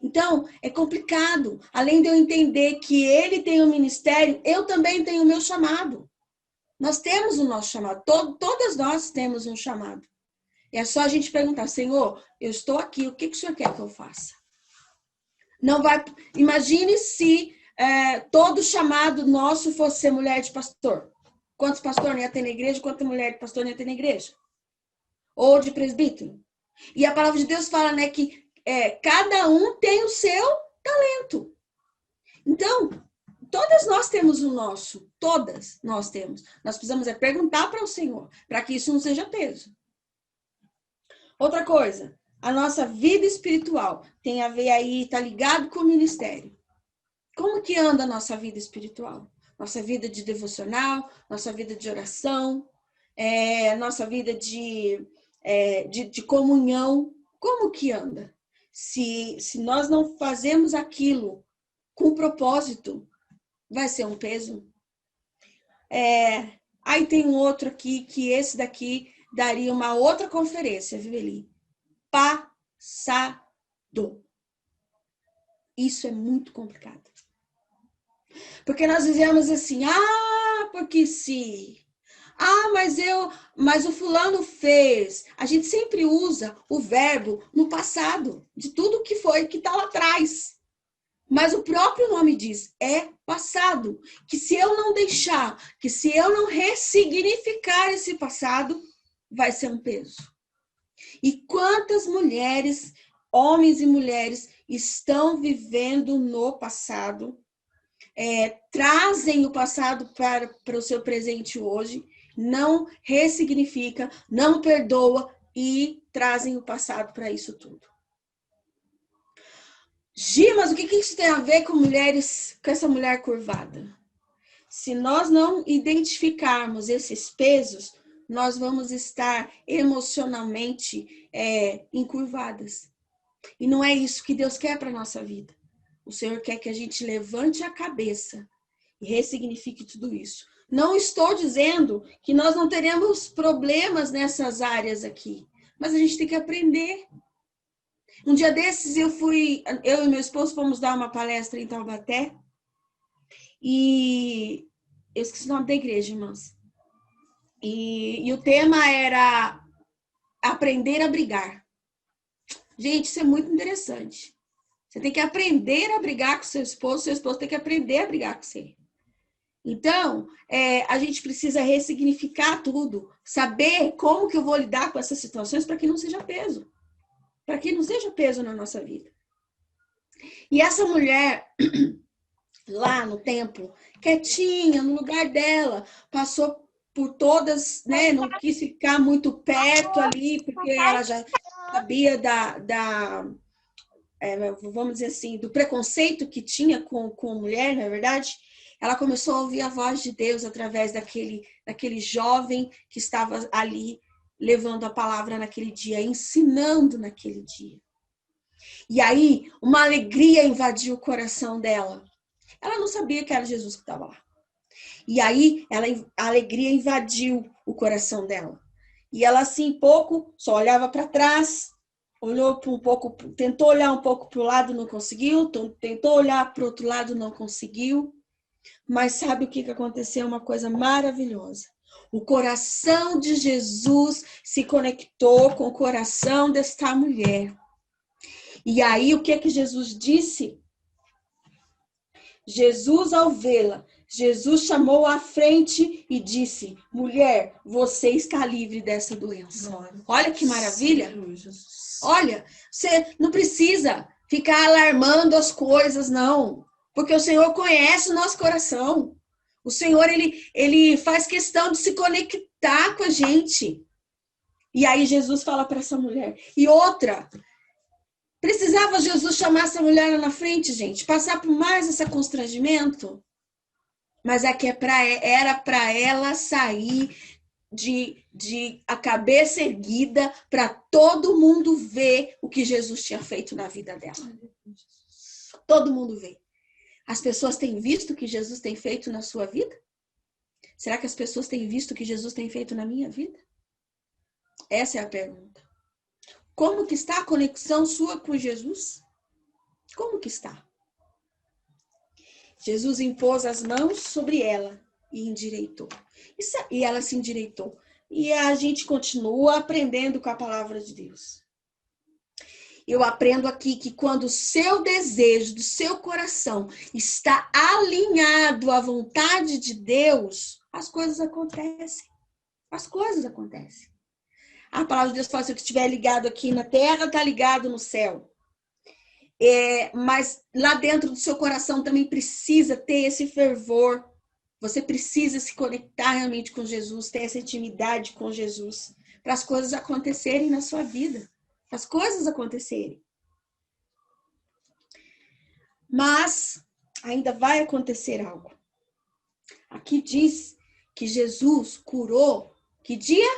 Então, é complicado. Além de eu entender que ele tem um ministério, eu também tenho o meu chamado. Nós temos o nosso chamado. Todas nós temos um chamado. É só a gente perguntar: Senhor, eu estou aqui, o que o Senhor quer que eu faça? Não vai. Imagine se todo chamado nosso fosse ser mulher de pastor. Quantos pastores ia ter na igreja? Quantas mulheres de pastor ia ter na igreja? Ou de presbítero? E a palavra de Deus fala, né, que cada um tem o seu talento. Então, todas nós temos o nosso. Todas nós temos. Nós precisamos perguntar para o Senhor, para que isso não seja peso. Outra coisa, a nossa vida espiritual tem a ver aí, está ligado com o ministério. Como que anda a nossa vida espiritual? Nossa vida de devocional, nossa vida de oração, nossa vida de comunhão. Como que anda? Se nós não fazemos aquilo com propósito, vai ser um peso. Aí tem um outro aqui, que esse daqui daria uma outra conferência, viu, Eli? Passado. Isso é muito complicado. Porque nós dizemos assim: porque se... mas o fulano fez. A gente sempre usa o verbo no passado, de tudo que foi, que está lá atrás. Mas o próprio nome diz, é passado. Que se eu não deixar, que se eu não ressignificar esse passado, vai ser um peso. E quantas mulheres, homens e mulheres, estão vivendo no passado, trazem o passado para o seu presente hoje, não ressignifica, não perdoa e trazem o passado para isso tudo. Gi, mas o que isso tem a ver com mulheres, com essa mulher curvada? Se nós não identificarmos esses pesos, nós vamos estar emocionalmente encurvadas. E não é isso que Deus quer para a nossa vida. O Senhor quer que a gente levante a cabeça e ressignifique tudo isso. Não estou dizendo que nós não teremos problemas nessas áreas aqui, mas a gente tem que aprender. Um dia desses eu e meu esposo fomos dar uma palestra em Taubaté e eu esqueci o nome da igreja, irmãs. E o tema era aprender a brigar. Gente, isso é muito interessante. Você tem que aprender a brigar com seu esposo tem que aprender a brigar com você. Então, a gente precisa ressignificar tudo, saber como que eu vou lidar com essas situações para que não seja peso. Para que não seja peso na nossa vida. E essa mulher, lá no templo, quietinha, no lugar dela, passou por todas, né? Não quis ficar muito perto ali, porque ela já sabia vamos dizer assim, do preconceito que tinha com a mulher, não é verdade? Ela começou a ouvir a voz de Deus através daquele jovem que estava ali levando a palavra naquele dia, ensinando naquele dia. E aí, uma alegria invadiu o coração dela. Ela não sabia que era Jesus que estava lá. E aí, a alegria invadiu o coração dela. E ela, assim, pouco, só olhava para trás, olhou para um pouco, tentou olhar um pouco para o lado, não conseguiu, tentou olhar para o outro lado, não conseguiu. Mas sabe o que aconteceu? Uma coisa maravilhosa. O coração de Jesus se conectou com o coração desta mulher. E aí, o que Jesus disse? Jesus, ao vê-la, Jesus chamou à frente e disse: mulher, você está livre dessa doença. Olha que maravilha. Olha, você não precisa ficar alarmando as coisas, não. Porque o Senhor conhece o nosso coração. O Senhor, ele faz questão de se conectar com a gente. E aí Jesus fala para essa mulher. E outra, precisava Jesus chamar essa mulher lá na frente, gente? Passar por mais esse constrangimento? Mas é que era para ela sair de a cabeça erguida para todo mundo ver o que Jesus tinha feito na vida dela. Todo mundo vê. As pessoas têm visto o que Jesus tem feito na sua vida? Será que as pessoas têm visto o que Jesus tem feito na minha vida? Essa é a pergunta. Como que está a conexão sua com Jesus? Como que está? Jesus impôs as mãos sobre ela e endireitou. E ela se endireitou. E a gente continua aprendendo com a palavra de Deus. Eu aprendo aqui que quando o seu desejo do seu coração está alinhado à vontade de Deus, as coisas acontecem. As coisas acontecem. A palavra de Deus fala: se o que estiver ligado aqui na terra, está ligado no céu. Mas lá dentro do seu coração também precisa ter esse fervor. Você precisa se conectar realmente com Jesus, ter essa intimidade com Jesus, para as coisas acontecerem na sua vida. As coisas acontecerem. Mas ainda vai acontecer algo. Aqui diz que Jesus curou, que dia?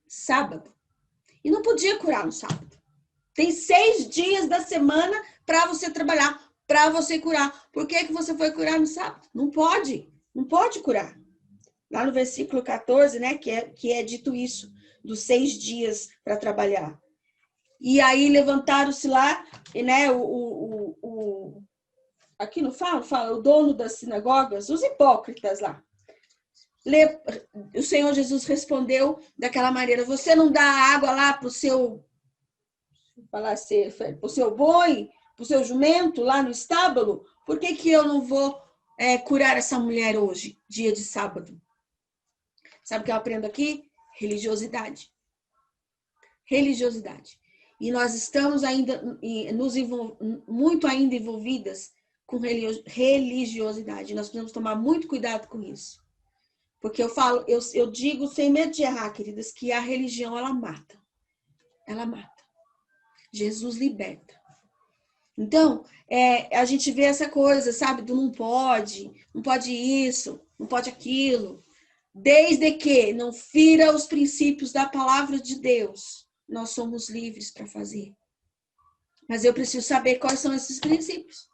Sábado. E não podia curar no sábado. Tem 6 dias da semana para você trabalhar, para você curar. Por que você foi curar no sábado? Não pode. Não pode curar. Lá no versículo 14, né, que é dito isso, dos 6 dias para trabalhar. E aí levantaram-se lá, né, aqui não fala o dono das sinagogas, os hipócritas lá. O Senhor Jesus respondeu daquela maneira: você não dá água lá para o seu boi, para o seu jumento lá no estábulo? Por que eu não vou curar essa mulher hoje, dia de sábado? Sabe o que eu aprendo aqui? Religiosidade. Religiosidade. E nós estamos ainda muito ainda envolvidas com religiosidade. Nós precisamos tomar muito cuidado com isso. Porque eu digo sem medo de errar, queridas, que a religião, ela mata. Ela mata. Jesus liberta. Então, a gente vê essa coisa, sabe? Do não pode isso, não pode aquilo. Desde que não fira os princípios da palavra de Deus, nós somos livres para fazer. Mas eu preciso saber quais são esses princípios.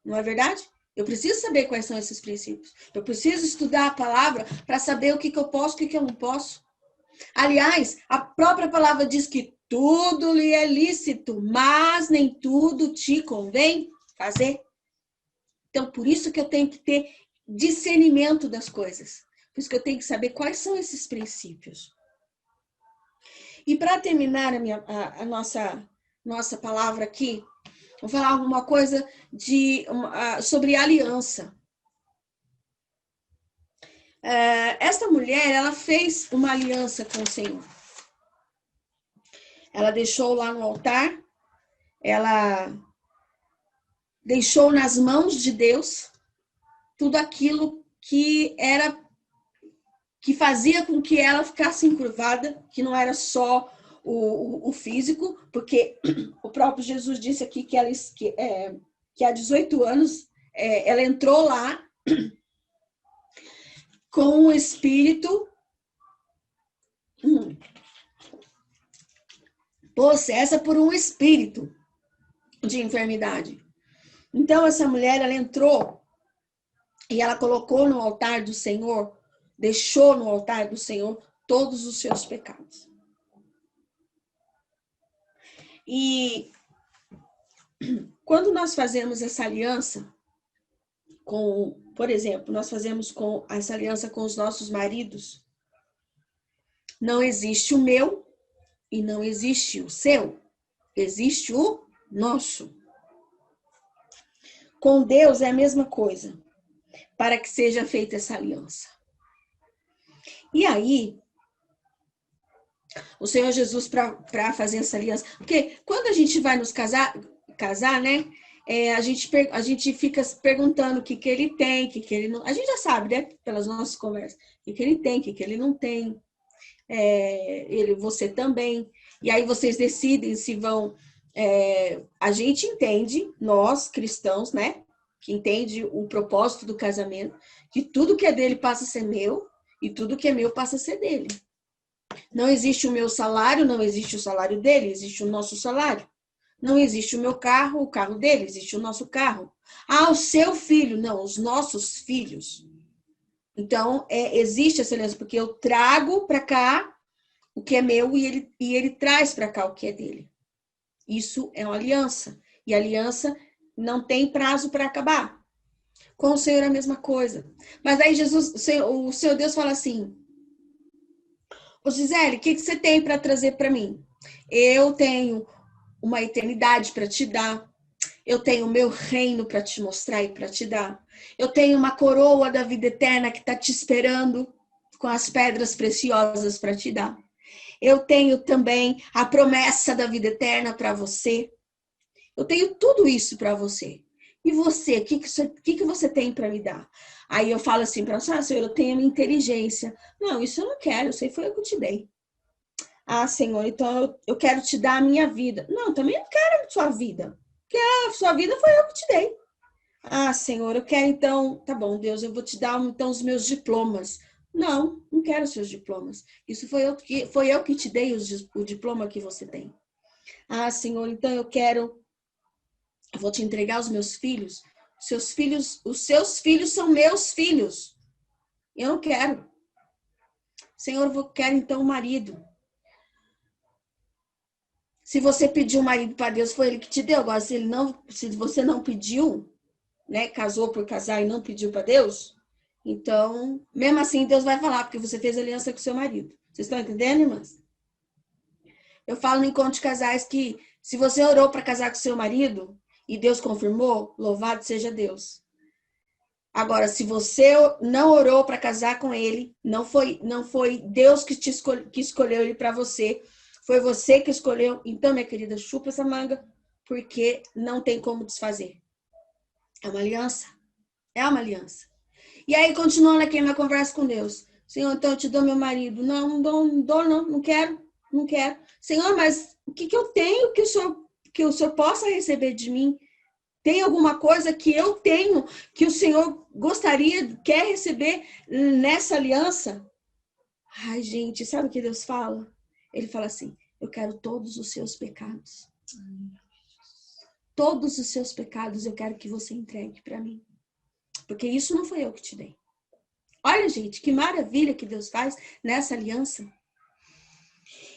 Não é verdade? Eu preciso saber quais são esses princípios. Eu preciso estudar a palavra para saber o que eu posso e o que eu não posso. Aliás, a própria palavra diz que tudo lhe é lícito, mas nem tudo te convém fazer. Então, por isso que eu tenho que ter discernimento das coisas. Por isso que eu tenho que saber quais são esses princípios. E para terminar a nossa palavra aqui, Vou falar alguma coisa sobre aliança. Esta mulher, ela fez uma aliança com o Senhor. Ela deixou lá no altar, ela deixou nas mãos de Deus tudo aquilo que fazia com que ela ficasse encurvada, que não era só o físico, porque o próprio Jesus disse aqui que há 18 anos ela entrou lá com o espírito possessa por um espírito de enfermidade. Então, essa mulher, ela entrou e ela colocou no altar do Senhor, deixou no altar do Senhor todos os seus pecados. E quando nós fazemos essa aliança por exemplo, nós fazemos essa aliança com os nossos maridos, não existe o meu e não existe o seu, existe o nosso. Com Deus é a mesma coisa, para que seja feita essa aliança. E aí, o Senhor Jesus, para fazer essa aliança, porque quando a gente vai nos casar, né? A gente fica perguntando o que ele tem, o que ele não. A gente já sabe, né? Pelas nossas conversas, o que ele tem, o que ele não tem. Você também. E aí vocês decidem se vão. A gente entende, nós cristãos, né? Que entende o propósito do casamento, que tudo que é dele passa a ser meu e tudo que é meu passa a ser dele. Não existe o meu salário, não existe o salário dele, existe o nosso salário. Não existe o meu carro, o carro dele, existe o nosso carro. O seu filho, não, os nossos filhos. Então, existe essa aliança, porque eu trago para cá o que é meu e ele traz para cá o que é dele. Isso é uma aliança. E a aliança não tem prazo para acabar. Com o Senhor é a mesma coisa. Mas aí o Senhor Deus fala assim: ô Gisele, o que você tem para trazer para mim? Eu tenho uma eternidade para te dar. Eu tenho o meu reino para te mostrar e para te dar. Eu tenho uma coroa da vida eterna que está te esperando com as pedras preciosas para te dar. Eu tenho também a promessa da vida eterna para você. Eu tenho tudo isso para você. E você, o que você tem para me dar? Aí eu falo assim para você: Senhor, eu tenho a minha inteligência. Não, isso eu não quero, isso aí foi eu que te dei. Senhor, então eu quero te dar a minha vida. Não, também não quero a sua vida. Porque a sua vida foi eu que te dei. Senhor, eu quero então... Tá bom, Deus, eu vou te dar então os meus diplomas. Não, não quero os seus diplomas. Isso foi eu que te dei o diploma que você tem. Senhor, então eu vou te entregar os meus filhos. Os seus filhos são meus filhos. Eu não quero. Senhor, eu quero então um marido. Se você pediu um marido para Deus, foi ele que te deu. Agora, se você não pediu, né, casou por casar e não pediu para Deus, então, mesmo assim, Deus vai falar, porque você fez aliança com seu marido. Vocês estão entendendo, irmãs? Eu falo no encontro de casais que se você orou para casar com seu marido e Deus confirmou, louvado seja Deus. Agora, se você não orou para casar com ele, não foi Deus que escolheu ele para você, foi você que escolheu. Então, minha querida, chupa essa manga, porque não tem como desfazer. É uma aliança. É uma aliança. E aí, continuando aqui na conversa com Deus. Senhor, então eu te dou meu marido. Não dou, não quero. Senhor, mas o que eu tenho que o Senhor possa receber de mim? Tem alguma coisa que eu tenho que o Senhor quer receber nessa aliança? Gente, sabe o que Deus fala? Ele fala assim: eu quero todos os seus pecados. Todos os seus pecados eu quero que você entregue para mim. Porque isso não foi eu que te dei. Olha, gente, que maravilha que Deus faz nessa aliança.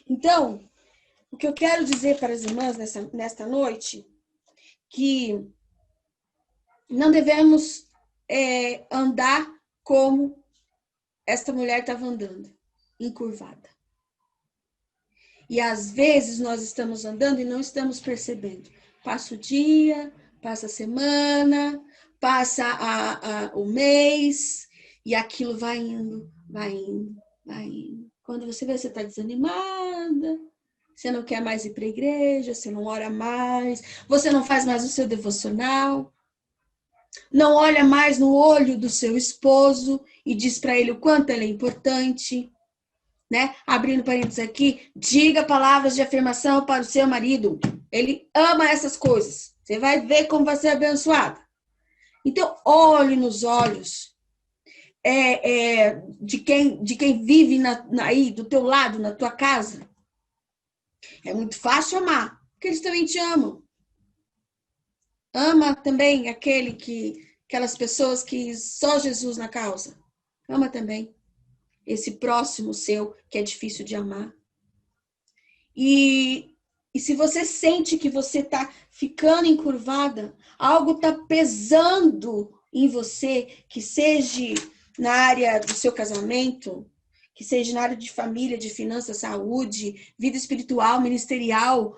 Então, o que eu quero dizer para as irmãs nesta noite, que não devemos andar como esta mulher estava andando, encurvada. E às vezes nós estamos andando e não estamos percebendo. Passa o dia, passa a semana, passa o mês, e aquilo vai indo, vai indo, vai indo. Quando você vê, você está desanimada, você não quer mais ir para a igreja, você não ora mais, você não faz mais o seu devocional, não olha mais no olho do seu esposo e diz para ele o quanto ele é importante, né? Abrindo parênteses aqui, diga palavras de afirmação para o seu marido. Ele ama essas coisas. Você vai ver como vai ser abençoada. Então, olhe nos olhos de quem vive aí do teu lado, na tua casa. É muito fácil amar, porque eles também te amam. Ama também aquelas pessoas que só Jesus na causa. Ama também esse próximo seu que é difícil de amar. E se você sente que você está ficando encurvada, algo está pesando em você, que seja na área do seu casamento, que seja na área de família, de finanças, saúde, vida espiritual, ministerial,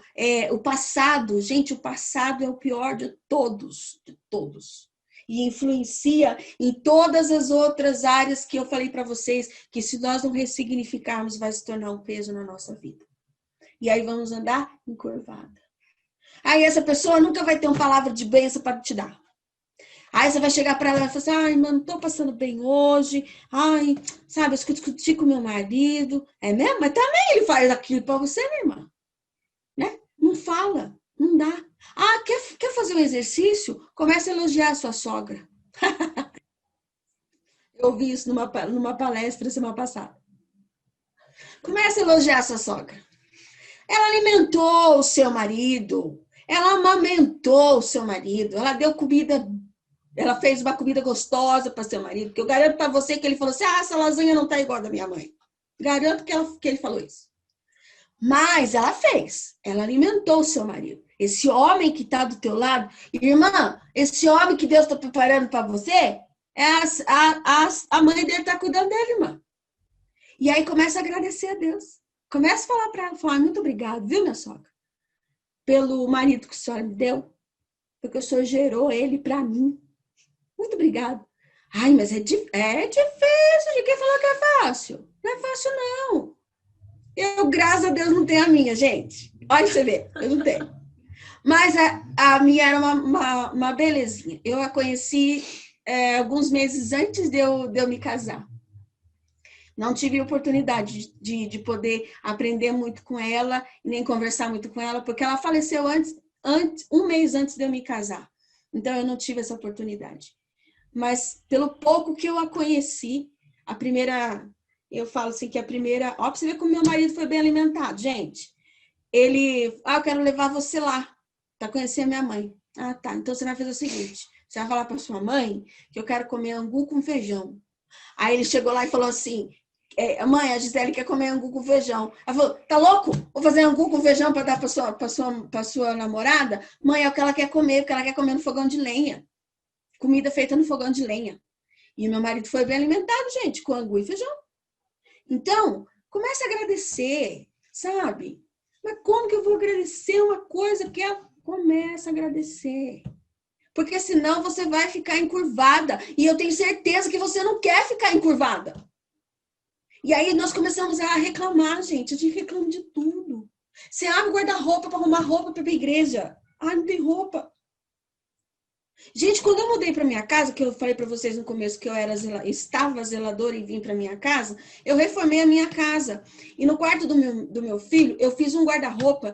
o passado. Gente, o passado é o pior de todos, de todos. E influencia em todas as outras áreas que eu falei para vocês, que se nós não ressignificarmos, vai se tornar um peso na nossa vida. E aí vamos andar encurvada. Aí essa pessoa nunca vai ter uma palavra de bênção para te dar. Aí você vai chegar para ela e falar assim, ai, mano, não tô passando bem hoje. Ai, sabe, eu discuti com meu marido. É mesmo? Mas também ele faz aquilo para você, minha irmã. Né? Não fala, não dá. Ah, quer fazer um exercício? Comece a elogiar a sua sogra. Eu ouvi isso numa palestra semana passada. Comece a elogiar a sua sogra. Ela alimentou o seu marido, ela amamentou o seu marido, ela deu comida, ela fez uma comida gostosa para seu marido, porque eu garanto para você que ele falou assim, essa lasanha não tá igual a da minha mãe. Garanto que ele falou isso. Mas ela fez, ela alimentou o seu marido. Esse homem que está do teu lado, irmã, esse homem que Deus está preparando para você, a mãe dele está cuidando dele, irmã. E aí começa a agradecer a Deus. Começa a falar para ela, muito obrigado, viu, minha sogra? Pelo marido que o senhor me deu, porque o senhor gerou ele para mim. Muito obrigado. Ai, mas é difícil de quem falou que é fácil. Não é fácil, não. Eu, graças a Deus, não tenho a minha, gente. Olha você vê, eu não tenho. Mas a minha era uma belezinha. Eu a conheci alguns meses antes de eu me casar. Não tive oportunidade de poder aprender muito com ela, nem conversar muito com ela, porque ela faleceu um mês antes de eu me casar. Então, eu não tive essa oportunidade. Mas, pelo pouco que eu a conheci, eu falo assim que a primeira... Ó, pra você ver como meu marido foi bem alimentado, gente. Ele... eu quero levar você lá, para conhecer a minha mãe. Ah, tá. Então, você vai fazer o seguinte, você vai falar para sua mãe que eu quero comer angu com feijão. Aí, ele chegou lá e falou assim... mãe, a Gisele quer comer angu com feijão. Ela falou, tá louco? Vou fazer angu com feijão para dar para sua namorada? Mãe, é o que ela quer comer, porque ela quer comer no fogão de lenha. Comida feita no fogão de lenha. E meu marido foi bem alimentado, gente, com angu e feijão. Então, comece a agradecer, sabe? Mas como que eu vou agradecer uma coisa que começa a agradecer? Porque senão você vai ficar encurvada. E eu tenho certeza que você não quer ficar encurvada. E aí nós começamos a reclamar, gente. A gente reclama de tudo. Você abre o guarda-roupa para arrumar roupa para ir pra igreja. Ah, não tem roupa. Gente, quando eu mudei para minha casa, que eu falei para vocês no começo que eu estava zeladora e vim para minha casa, eu reformei a minha casa. E no quarto do meu filho, eu fiz um guarda-roupa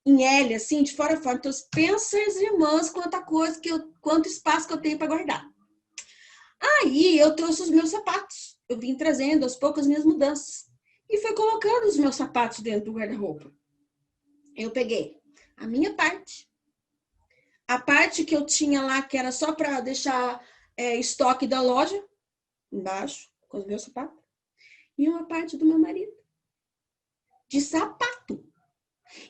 em L, assim, de fora a fora. Então, pensa as irmãs, quanto espaço que eu tenho para guardar. Aí, eu trouxe os meus sapatos. Eu vim trazendo aos poucos as minhas mudanças. E fui colocando os meus sapatos dentro do guarda-roupa. Eu peguei a minha parte. A parte que eu tinha lá, que era só para deixar estoque da loja, embaixo, com os meus sapatos. E uma parte do meu marido. De sapato.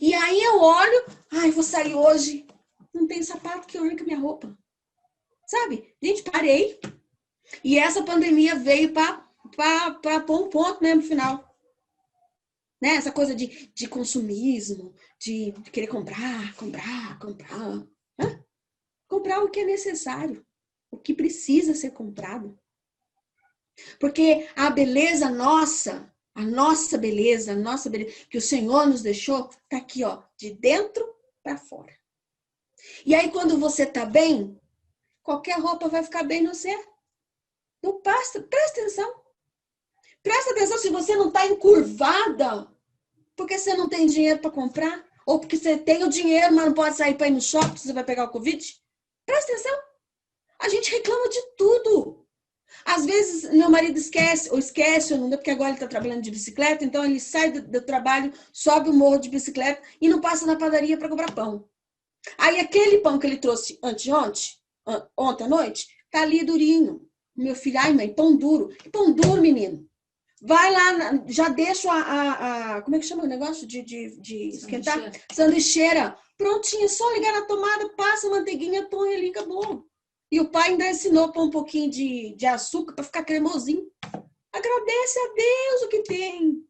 E aí eu olho, vou sair hoje. Não tem sapato que orne com a minha roupa. Sabe? Gente, parei. E essa pandemia veio para pôr um ponto mesmo no final. né? Essa coisa de consumismo, de querer comprar. Hã? Comprar o que é necessário, o que precisa ser comprado. Porque a nossa beleza, que o Senhor nos deixou, tá aqui, ó, de dentro para fora. E aí, quando você tá bem, qualquer roupa vai ficar bem no você. Não presta atenção. Presta atenção se você não tá encurvada, porque você não tem dinheiro para comprar, ou porque você tem o dinheiro, mas não pode sair para ir no shopping, você vai pegar o Covid. Presta atenção. A gente reclama de tudo. Às vezes, meu marido esquece, ou não dá, porque agora ele está trabalhando de bicicleta, então ele sai do trabalho, sobe o morro de bicicleta e não passa na padaria para comprar pão. Aí aquele pão que ele trouxe ontem à noite, tá ali durinho. Meu filho, ai mãe, pão duro. Que pão duro, menino. Vai lá, já deixa como é que chama o negócio de esquentar? Sanduicheira. Prontinho, só ligar na tomada, passa a manteiguinha, põe ali, acabou. E o pai ainda ensinou para um pouquinho de açúcar para ficar cremosinho. Agradece a Deus o que tem.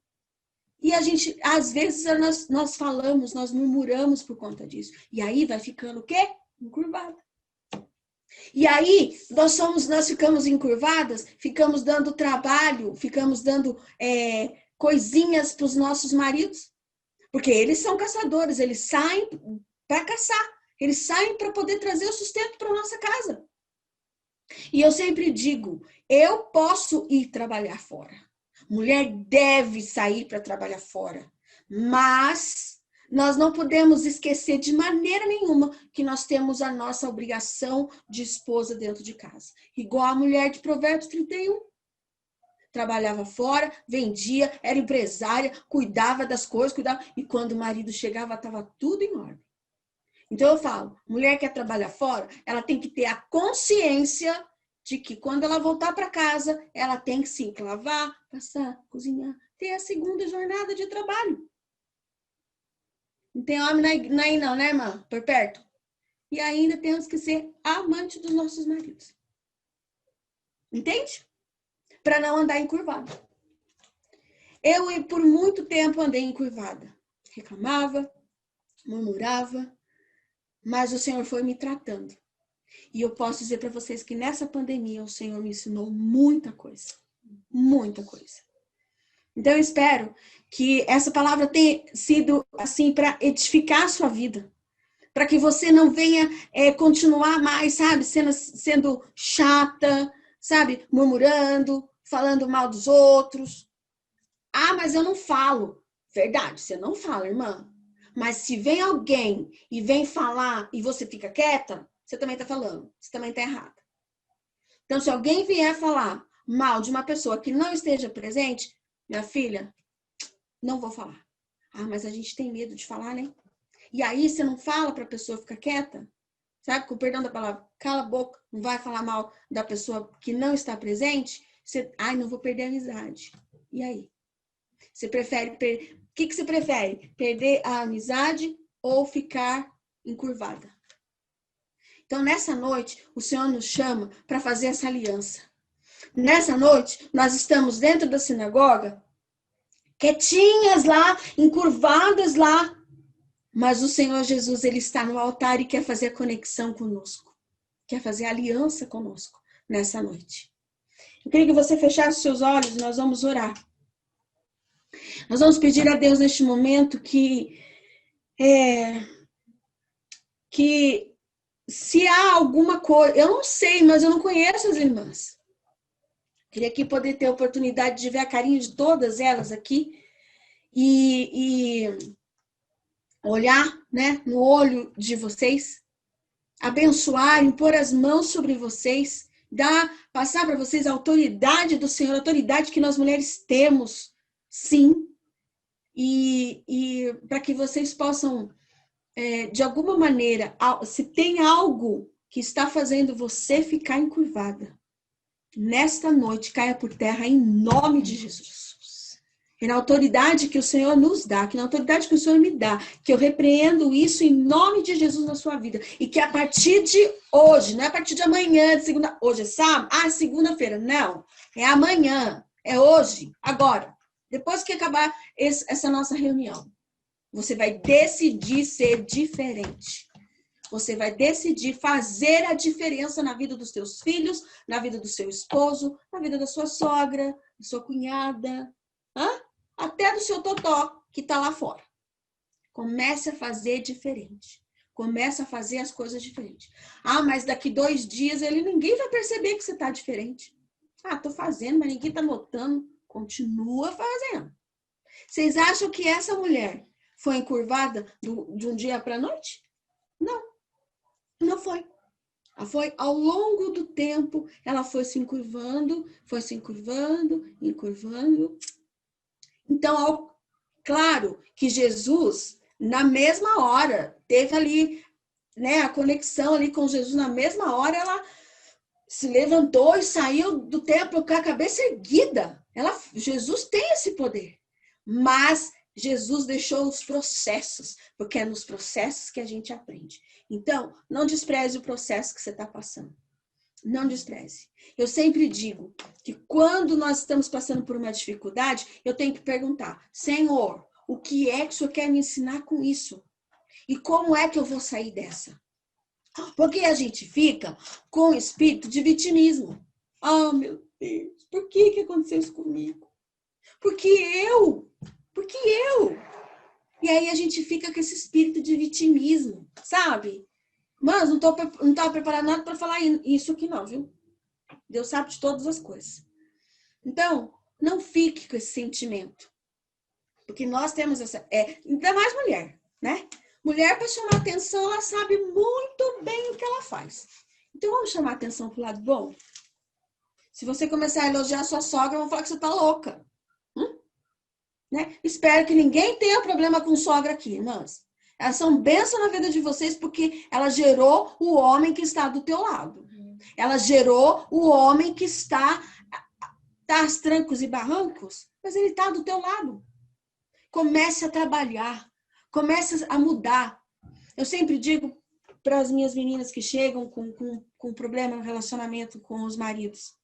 E a gente, às vezes, nós falamos, nós murmuramos por conta disso. E aí vai ficando o quê? Encurvada. E aí, nós ficamos encurvadas, ficamos dando trabalho, ficamos dando coisinhas para os nossos maridos. Porque eles são caçadores, eles saem para caçar. Eles saem para poder trazer o sustento para nossa casa. E eu sempre digo, eu posso ir trabalhar fora. Mulher deve sair para trabalhar fora. Mas nós não podemos esquecer de maneira nenhuma que nós temos a nossa obrigação de esposa dentro de casa. Igual a mulher de Provérbios 31. Trabalhava fora, vendia, era empresária, cuidava das coisas, e quando o marido chegava, estava tudo em ordem. Então eu falo, mulher que quer trabalhar fora, ela tem que ter a consciência de que quando ela voltar para casa, ela tem que sim lavar, passar, cozinhar, ter a segunda jornada de trabalho. Não tem homem aí não, né, irmã? Por perto. E ainda temos que ser amante dos nossos maridos. Entende? Para não andar encurvada. Eu, por muito tempo, andei encurvada. Reclamava, murmurava, mas o Senhor foi me tratando. E eu posso dizer para vocês que nessa pandemia o Senhor me ensinou muita coisa. Muita coisa. Então eu espero que essa palavra tenha sido assim para edificar a sua vida. Para que você não venha continuar mais, sabe, sendo chata, sabe, murmurando, falando mal dos outros. Ah, mas eu não falo. Verdade, você não fala, irmã. Mas se vem alguém e vem falar e você fica quieta, você também está falando. Você também está errada. Então, se alguém vier falar mal de uma pessoa que não esteja presente, minha filha, não vou falar. Ah, mas a gente tem medo de falar, né? E aí você não fala para a pessoa ficar quieta, sabe? Com o perdão da palavra, cala a boca, não vai falar mal da pessoa que não está presente. Você, ai, não vou perder a amizade. E aí? Você prefere o que você prefere? Perder a amizade ou ficar encurvada? Então, nessa noite, o Senhor nos chama para fazer essa aliança. Nessa noite, nós estamos dentro da sinagoga, quietinhas lá, encurvadas lá. Mas o Senhor Jesus, ele está no altar e quer fazer a conexão conosco. Quer fazer a aliança conosco nessa noite. Eu queria que você fechasse os seus olhos e nós vamos orar. Nós vamos pedir a Deus neste momento que se há alguma coisa, eu não sei, mas eu não conheço as irmãs. Queria aqui poder ter a oportunidade de ver a carinha de todas elas aqui e olhar, né, no olho de vocês, abençoar, impor as mãos sobre vocês, passar para vocês a autoridade do Senhor, a autoridade que nós mulheres temos, sim, e para que vocês possam, de alguma maneira, se tem algo que está fazendo você ficar encurvada, nesta noite caia por terra em nome de Jesus. E na autoridade que o Senhor nos dá, que na autoridade que o Senhor me dá, que eu repreendo isso em nome de Jesus na sua vida. E que a partir de hoje, não é a partir de amanhã, de segunda, hoje é sábado, segunda-feira, não. É amanhã, é hoje, agora. Depois que acabar essa nossa reunião, você vai decidir ser diferente. Você vai decidir fazer a diferença na vida dos seus filhos, na vida do seu esposo, na vida da sua sogra, da sua cunhada, até do seu totó que está lá fora. Comece a fazer diferente. Comece a fazer as coisas diferentes. Mas daqui 2 dias ninguém vai perceber que você está diferente. Estou fazendo, mas ninguém está notando. Continua fazendo. Vocês acham que essa mulher foi encurvada de um dia para a noite? Não. Não foi. Ela foi ao longo do tempo, ela foi se encurvando, encurvando. Então, claro que Jesus, na mesma hora, teve ali, né, a conexão ali com Jesus, na mesma hora ela se levantou e saiu do templo com a cabeça erguida. Jesus tem esse poder, mas Jesus deixou os processos, porque é nos processos que a gente aprende. Então, não despreze o processo que você está passando. Não despreze. Eu sempre digo que quando nós estamos passando por uma dificuldade, eu tenho que perguntar, Senhor, o que é que o Senhor quer me ensinar com isso? E como é que eu vou sair dessa? Porque a gente fica com o espírito de vitimismo. Meu Deus, por que aconteceu isso comigo? Porque eu. E aí a gente fica com esse espírito de vitimismo, sabe? Mas não estava preparado nada para falar isso aqui não, viu? Deus sabe de todas as coisas. Então, não fique com esse sentimento. Porque nós temos ainda mais mulher, né? Mulher, para chamar atenção, ela sabe muito bem o que ela faz. Então, vamos chamar atenção para o lado bom? Se você começar a elogiar a sua sogra, vão falar que você está louca. Né? Espero que ninguém tenha problema com sogra aqui, irmãs. Elas são bênçãos na vida de vocês porque ela gerou o homem que está do teu lado. Ela gerou o homem que está aos trancos e barrancos, mas ele está do teu lado. Comece a trabalhar. Comece a mudar. Eu sempre digo para as minhas meninas que chegam com problema no relacionamento com os maridos.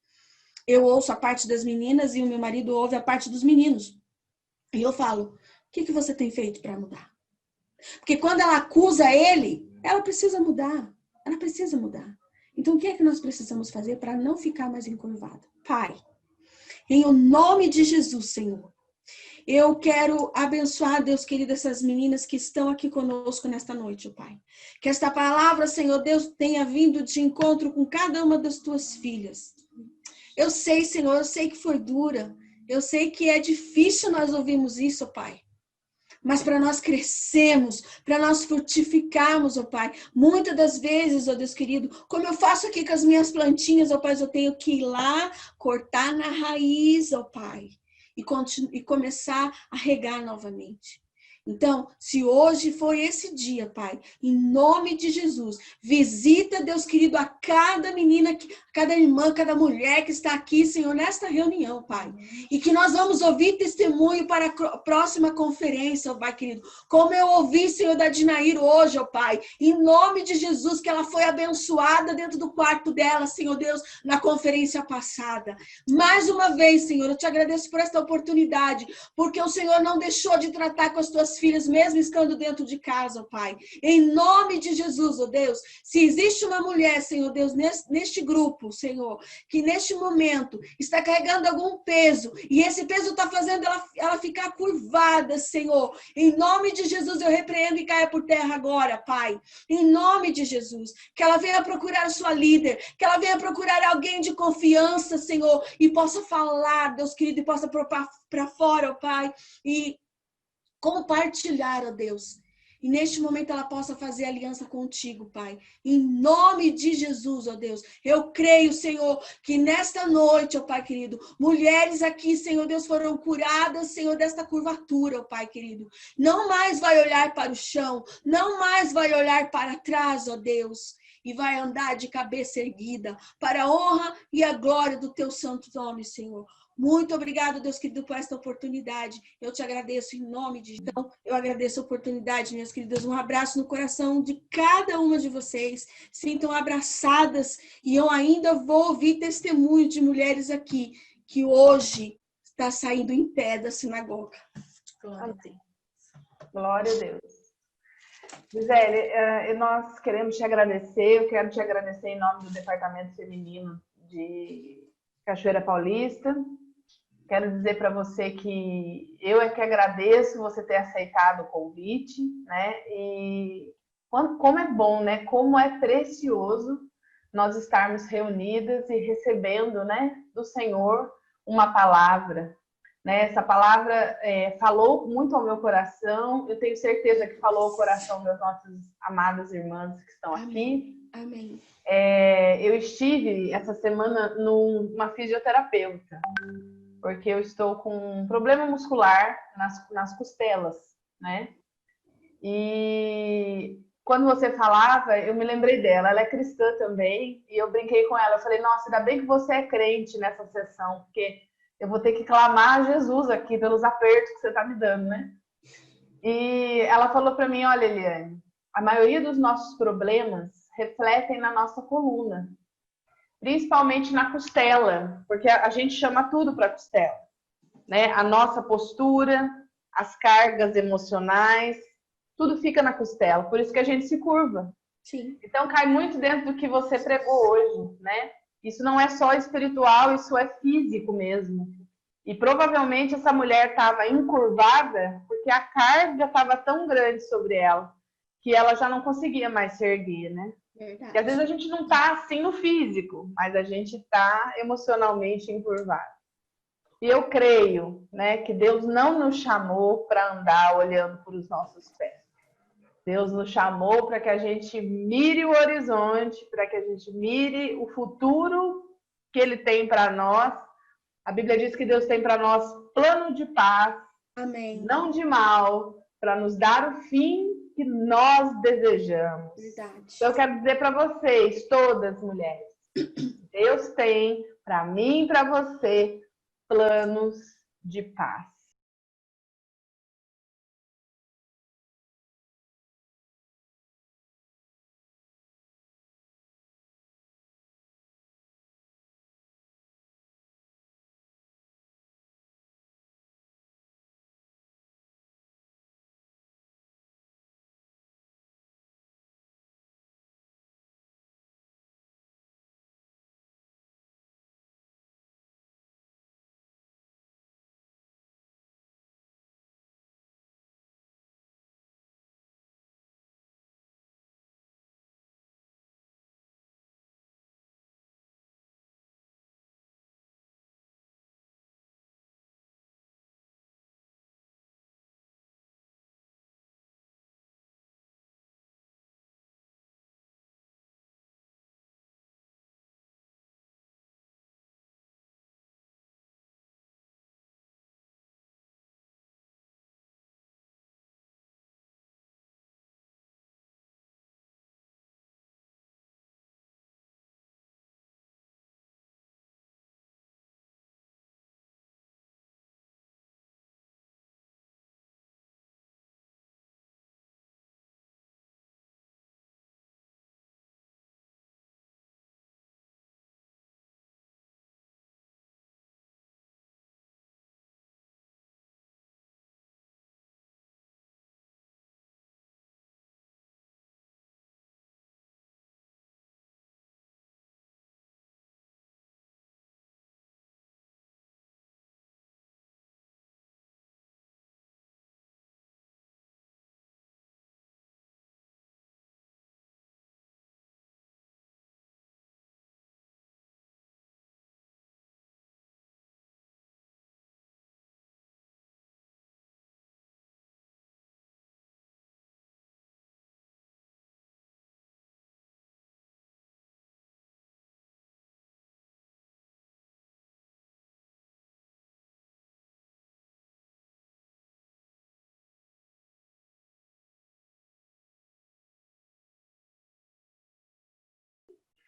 Eu ouço a parte das meninas e o meu marido ouve a parte dos meninos. E eu falo, o que você tem feito para mudar? Porque quando ela acusa ele, ela precisa mudar. Ela precisa mudar. Então, o que é que nós precisamos fazer para não ficar mais encurvada? Pai, em o nome de Jesus, Senhor, eu quero abençoar, Deus querido, essas meninas que estão aqui conosco nesta noite, Pai. Que esta palavra, Senhor Deus, tenha vindo de encontro com cada uma das tuas filhas. Eu sei, Senhor, eu sei que foi dura. Eu sei que é difícil nós ouvirmos isso, Pai. Mas para nós crescermos, para nós frutificarmos, ó Pai, muitas das vezes, ó Deus querido, como eu faço aqui com as minhas plantinhas, ó Pai, eu tenho que ir lá, cortar na raiz, ó Pai, e começar a regar novamente. Então, se hoje foi esse dia, Pai, em nome de Jesus, visita, Deus querido, a cada menina, cada irmã, cada mulher que está aqui, Senhor, nesta reunião, Pai. E que nós vamos ouvir testemunho para a próxima conferência, ó Pai querido. Como eu ouvi, Senhor, da Dinair hoje, ó Pai, em nome de Jesus, que ela foi abençoada dentro do quarto dela, Senhor Deus, na conferência passada. Mais uma vez, Senhor, eu te agradeço por esta oportunidade, porque o Senhor não deixou de tratar com as tuas filhas, mesmo estando dentro de casa, ó Pai. Em nome de Jesus, ó Deus, se existe uma mulher, Senhor Deus, neste grupo, Senhor, que neste momento está carregando algum peso, e esse peso está fazendo ela ficar curvada, Senhor. Em nome de Jesus, eu repreendo e caia por terra agora, Pai. Em nome de Jesus, que ela venha procurar sua líder, que ela venha procurar alguém de confiança, Senhor, e possa falar, Deus querido, e possa pôr para fora, ó Pai, e compartilhar, ó Deus. E neste momento ela possa fazer aliança contigo, Pai. Em nome de Jesus, ó Deus. Eu creio, Senhor, que nesta noite, ó Pai querido, mulheres aqui, Senhor Deus, foram curadas, Senhor, desta curvatura, ó Pai querido. Não mais vai olhar para o chão, não mais vai olhar para trás, ó Deus. E vai andar de cabeça erguida para a honra e a glória do teu santo nome, Senhor. Muito obrigado, Deus querido, por esta oportunidade. Eu te agradeço em nome de Jesus. Então, eu agradeço a oportunidade, minhas queridas. Um abraço no coração de cada uma de vocês. Sintam abraçadas. E eu ainda vou ouvir testemunho de mulheres aqui que hoje está saindo em pé da sinagoga. Glória a Deus. Glória a Deus. Gisele, nós queremos te agradecer, eu quero te agradecer em nome do Departamento Feminino de Cachoeira Paulista. Quero dizer para você que eu é que agradeço você ter aceitado o convite, né? E como é bom, né? Como é precioso nós estarmos reunidas e recebendo, né, do Senhor uma palavra. Né? Essa palavra falou muito ao meu coração. Eu tenho certeza que falou ao coração das nossas amadas irmãs que estão aqui. Amém. Eu estive essa semana numa fisioterapeuta, porque eu estou com um problema muscular nas costelas, né? E quando você falava, eu me lembrei dela. Ela é cristã também, e eu brinquei com ela. Eu falei, nossa, ainda bem que você é crente nessa sessão, porque eu vou ter que clamar a Jesus aqui pelos apertos que você está me dando, né? E ela falou para mim, olha, Eliane, a maioria dos nossos problemas refletem na nossa coluna, principalmente na costela, porque a gente chama tudo para costela, né? A nossa postura, as cargas emocionais, tudo fica na costela, por isso que a gente se curva. Sim. Então cai muito dentro do que você pregou hoje, né? Isso não é só espiritual, isso é físico mesmo. E provavelmente essa mulher estava encurvada porque a carga estava tão grande sobre ela que ela já não conseguia mais se erguer, né? Verdade. E às vezes a gente não está assim no físico, mas a gente está emocionalmente encurvado. E eu creio, né, que Deus não nos chamou para andar olhando para os nossos pés. Deus nos chamou para que a gente mire o horizonte, para que a gente mire o futuro que Ele tem para nós. A Bíblia diz que Deus tem para nós plano de paz, Amém. não de mal, para nos dar o fim que nós desejamos. Verdade. Então eu quero dizer para vocês, todas mulheres, Deus tem para mim e para você planos de paz.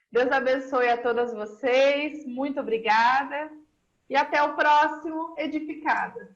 Deus abençoe a todas vocês. Muito obrigada. E até o próximo Edificada.